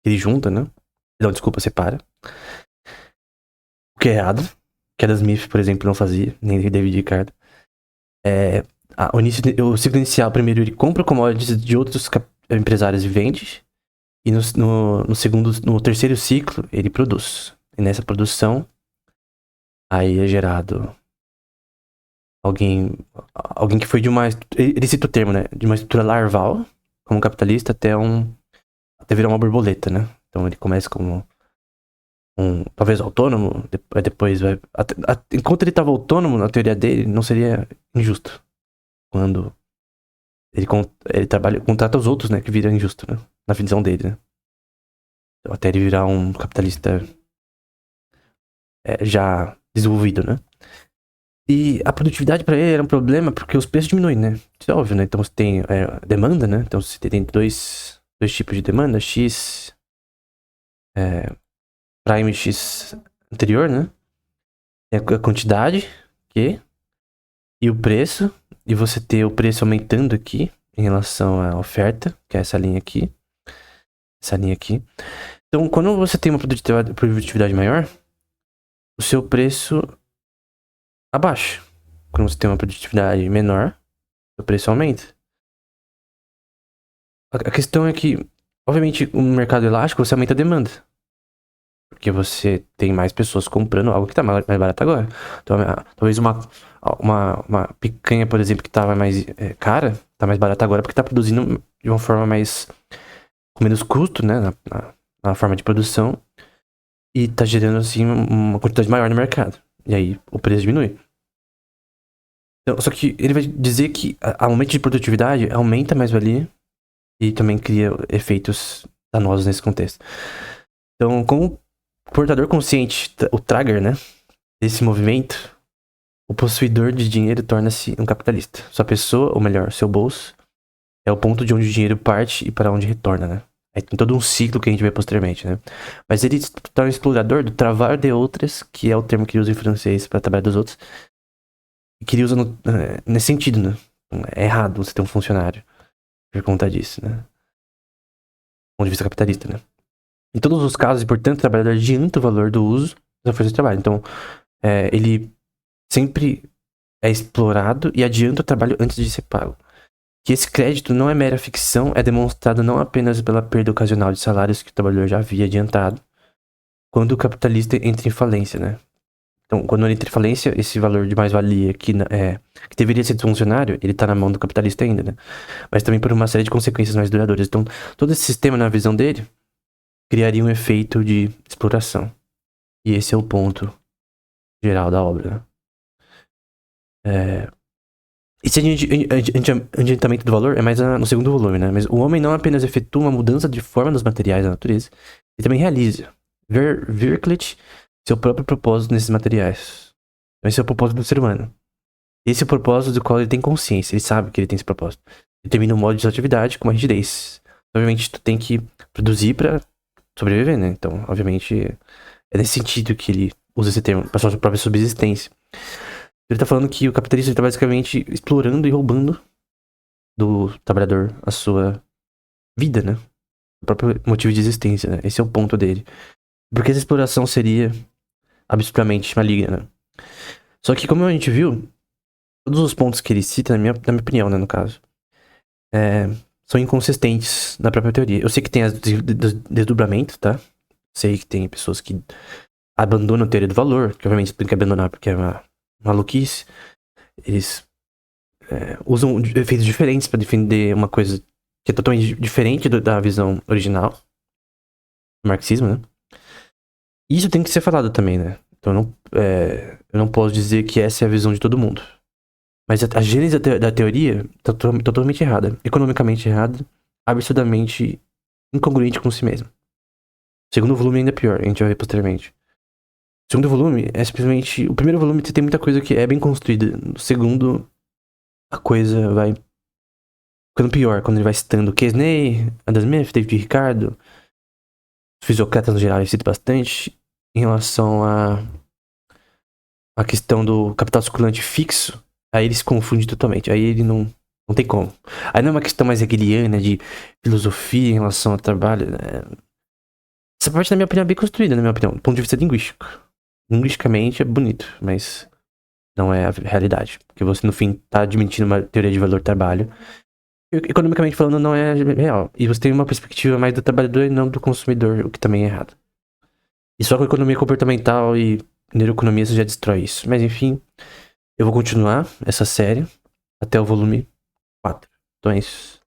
Speaker 1: Ele junta, né? Não, desculpa, separa. O que é errado. Que Adam Smith, por exemplo, não fazia. Nem David Ricardo. O ciclo inicial, primeiro, ele compra commodities de outros empresários e vende. E no terceiro ciclo, ele produz. E nessa produção, aí é gerado alguém que foi de uma... Ele cita o termo, né? De uma estrutura larval, como capitalista, até virar uma borboleta, né? Então ele começa como talvez autônomo, depois vai... enquanto ele estava autônomo, na teoria dele, não seria injusto. Quando ele contrata os outros, né? Que vira injusto, né? Na visão dele, né? Então, até ele virar um capitalista já desenvolvido, né? E a produtividade para ele era um problema porque os preços diminuem, né? Isso é óbvio, né? Então você tem demanda, né? Então você tem dois tipos de demanda, X Prime X anterior, né? É a quantidade, Q, e o preço. E você ter o preço aumentando aqui em relação à oferta, que é essa linha aqui. Essa linha aqui. Então, quando você tem uma produtividade maior, o seu preço abaixa. Quando você tem uma produtividade menor, o preço aumenta. A questão é que, obviamente, no mercado elástico, você aumenta a demanda. Porque você tem mais pessoas comprando algo que tá mais barato agora. Então, talvez uma picanha, por exemplo, que tava mais cara, tá mais barata agora porque tá produzindo de uma forma com menos custo, né? Na forma de produção. E tá gerando, assim, uma quantidade maior no mercado. E aí, o preço diminui. Então, só que ele vai dizer que o aumento de produtividade aumenta a mais-valia e também cria efeitos danosos nesse contexto. Então, como portador consciente, o trigger, né, desse movimento, o possuidor de dinheiro torna-se um capitalista. Sua pessoa, ou melhor, seu bolso, é o ponto de onde o dinheiro parte e para onde retorna, né? Aí tem todo um ciclo que a gente vê posteriormente, né? Mas ele se torna um explorador do travar de outras, que é o termo que ele usa em francês para trabalhar dos outros, e que ele usa nesse sentido, né? É errado você ter um funcionário por conta disso, né? Do ponto de vista capitalista, né? Em todos os casos, é importante, o trabalhador adianta o valor do uso da força de trabalho. Então, ele sempre é explorado e adianta o trabalho antes de ser pago. Que esse crédito não é mera ficção, é demonstrado não apenas pela perda ocasional de salários que o trabalhador já havia adiantado, quando o capitalista entra em falência, né? Então, quando ele entra em falência, esse valor de mais-valia que deveria ser do funcionário, ele tá na mão do capitalista ainda, né? Mas também por uma série de consequências mais duradouras. Então, todo esse sistema, na visão dele, criaria um efeito de exploração. E esse é o ponto geral da obra, né? Esse adiantamento do valor é mais no segundo volume, né? Mas o homem não apenas efetua uma mudança de forma dos materiais da natureza, ele também realiza, wirklich, seu próprio propósito nesses materiais. Então, esse é o propósito do ser humano. Esse é o propósito do qual ele tem consciência, ele sabe que ele tem esse propósito. Ele termina o modo de atividade com uma rigidez. Obviamente, tu tem que produzir pra sobreviver, né? Então, obviamente, é nesse sentido que ele usa esse termo, para sua própria subsistência. Ele tá falando que o capitalista está basicamente explorando e roubando do trabalhador a sua vida, né? O próprio motivo de existência, né? Esse é o ponto dele. Porque essa exploração seria absurdamente maligna, né? Só que, como a gente viu, todos os pontos que ele cita, na minha opinião, né, no caso, são inconsistentes na própria teoria. Eu sei que tem desdobramentos, tá? Sei que tem pessoas que abandonam a teoria do valor, que obviamente tem que abandonar porque é uma maluquice. Eles usam efeitos diferentes para defender uma coisa que é totalmente diferente da visão original do marxismo, né? Isso tem que ser falado também, né? Então eu não posso dizer que essa é a visão de todo mundo. Mas a gênese da teoria tá totalmente errada. Economicamente errada, absurdamente incongruente com si mesmo. O segundo volume ainda é pior, a gente vai ver posteriormente. O segundo volume é simplesmente. O primeiro volume tem muita coisa que é bem construída. No segundo, a coisa vai ficando pior quando ele vai citando Kesney, Adam Smith, David Ricardo. Os fisiocratas no geral eu cito bastante. Em relação a questão do capital circulante fixo, aí ele se confunde totalmente. Aí ele não tem como. Aí não é uma questão mais hegeliana de filosofia em relação ao trabalho. Né? Essa parte, na minha opinião, é bem construída, na minha opinião, do ponto de vista linguístico. Linguisticamente é bonito, mas não é a realidade. Porque você, no fim, tá admitindo uma teoria de valor do trabalho. Economicamente falando, não é real. E você tem uma perspectiva mais do trabalhador e não do consumidor, o que também é errado. E só com economia comportamental e neuroeconomia você já destrói isso. Mas enfim, eu vou continuar essa série até o volume 4. Então é isso.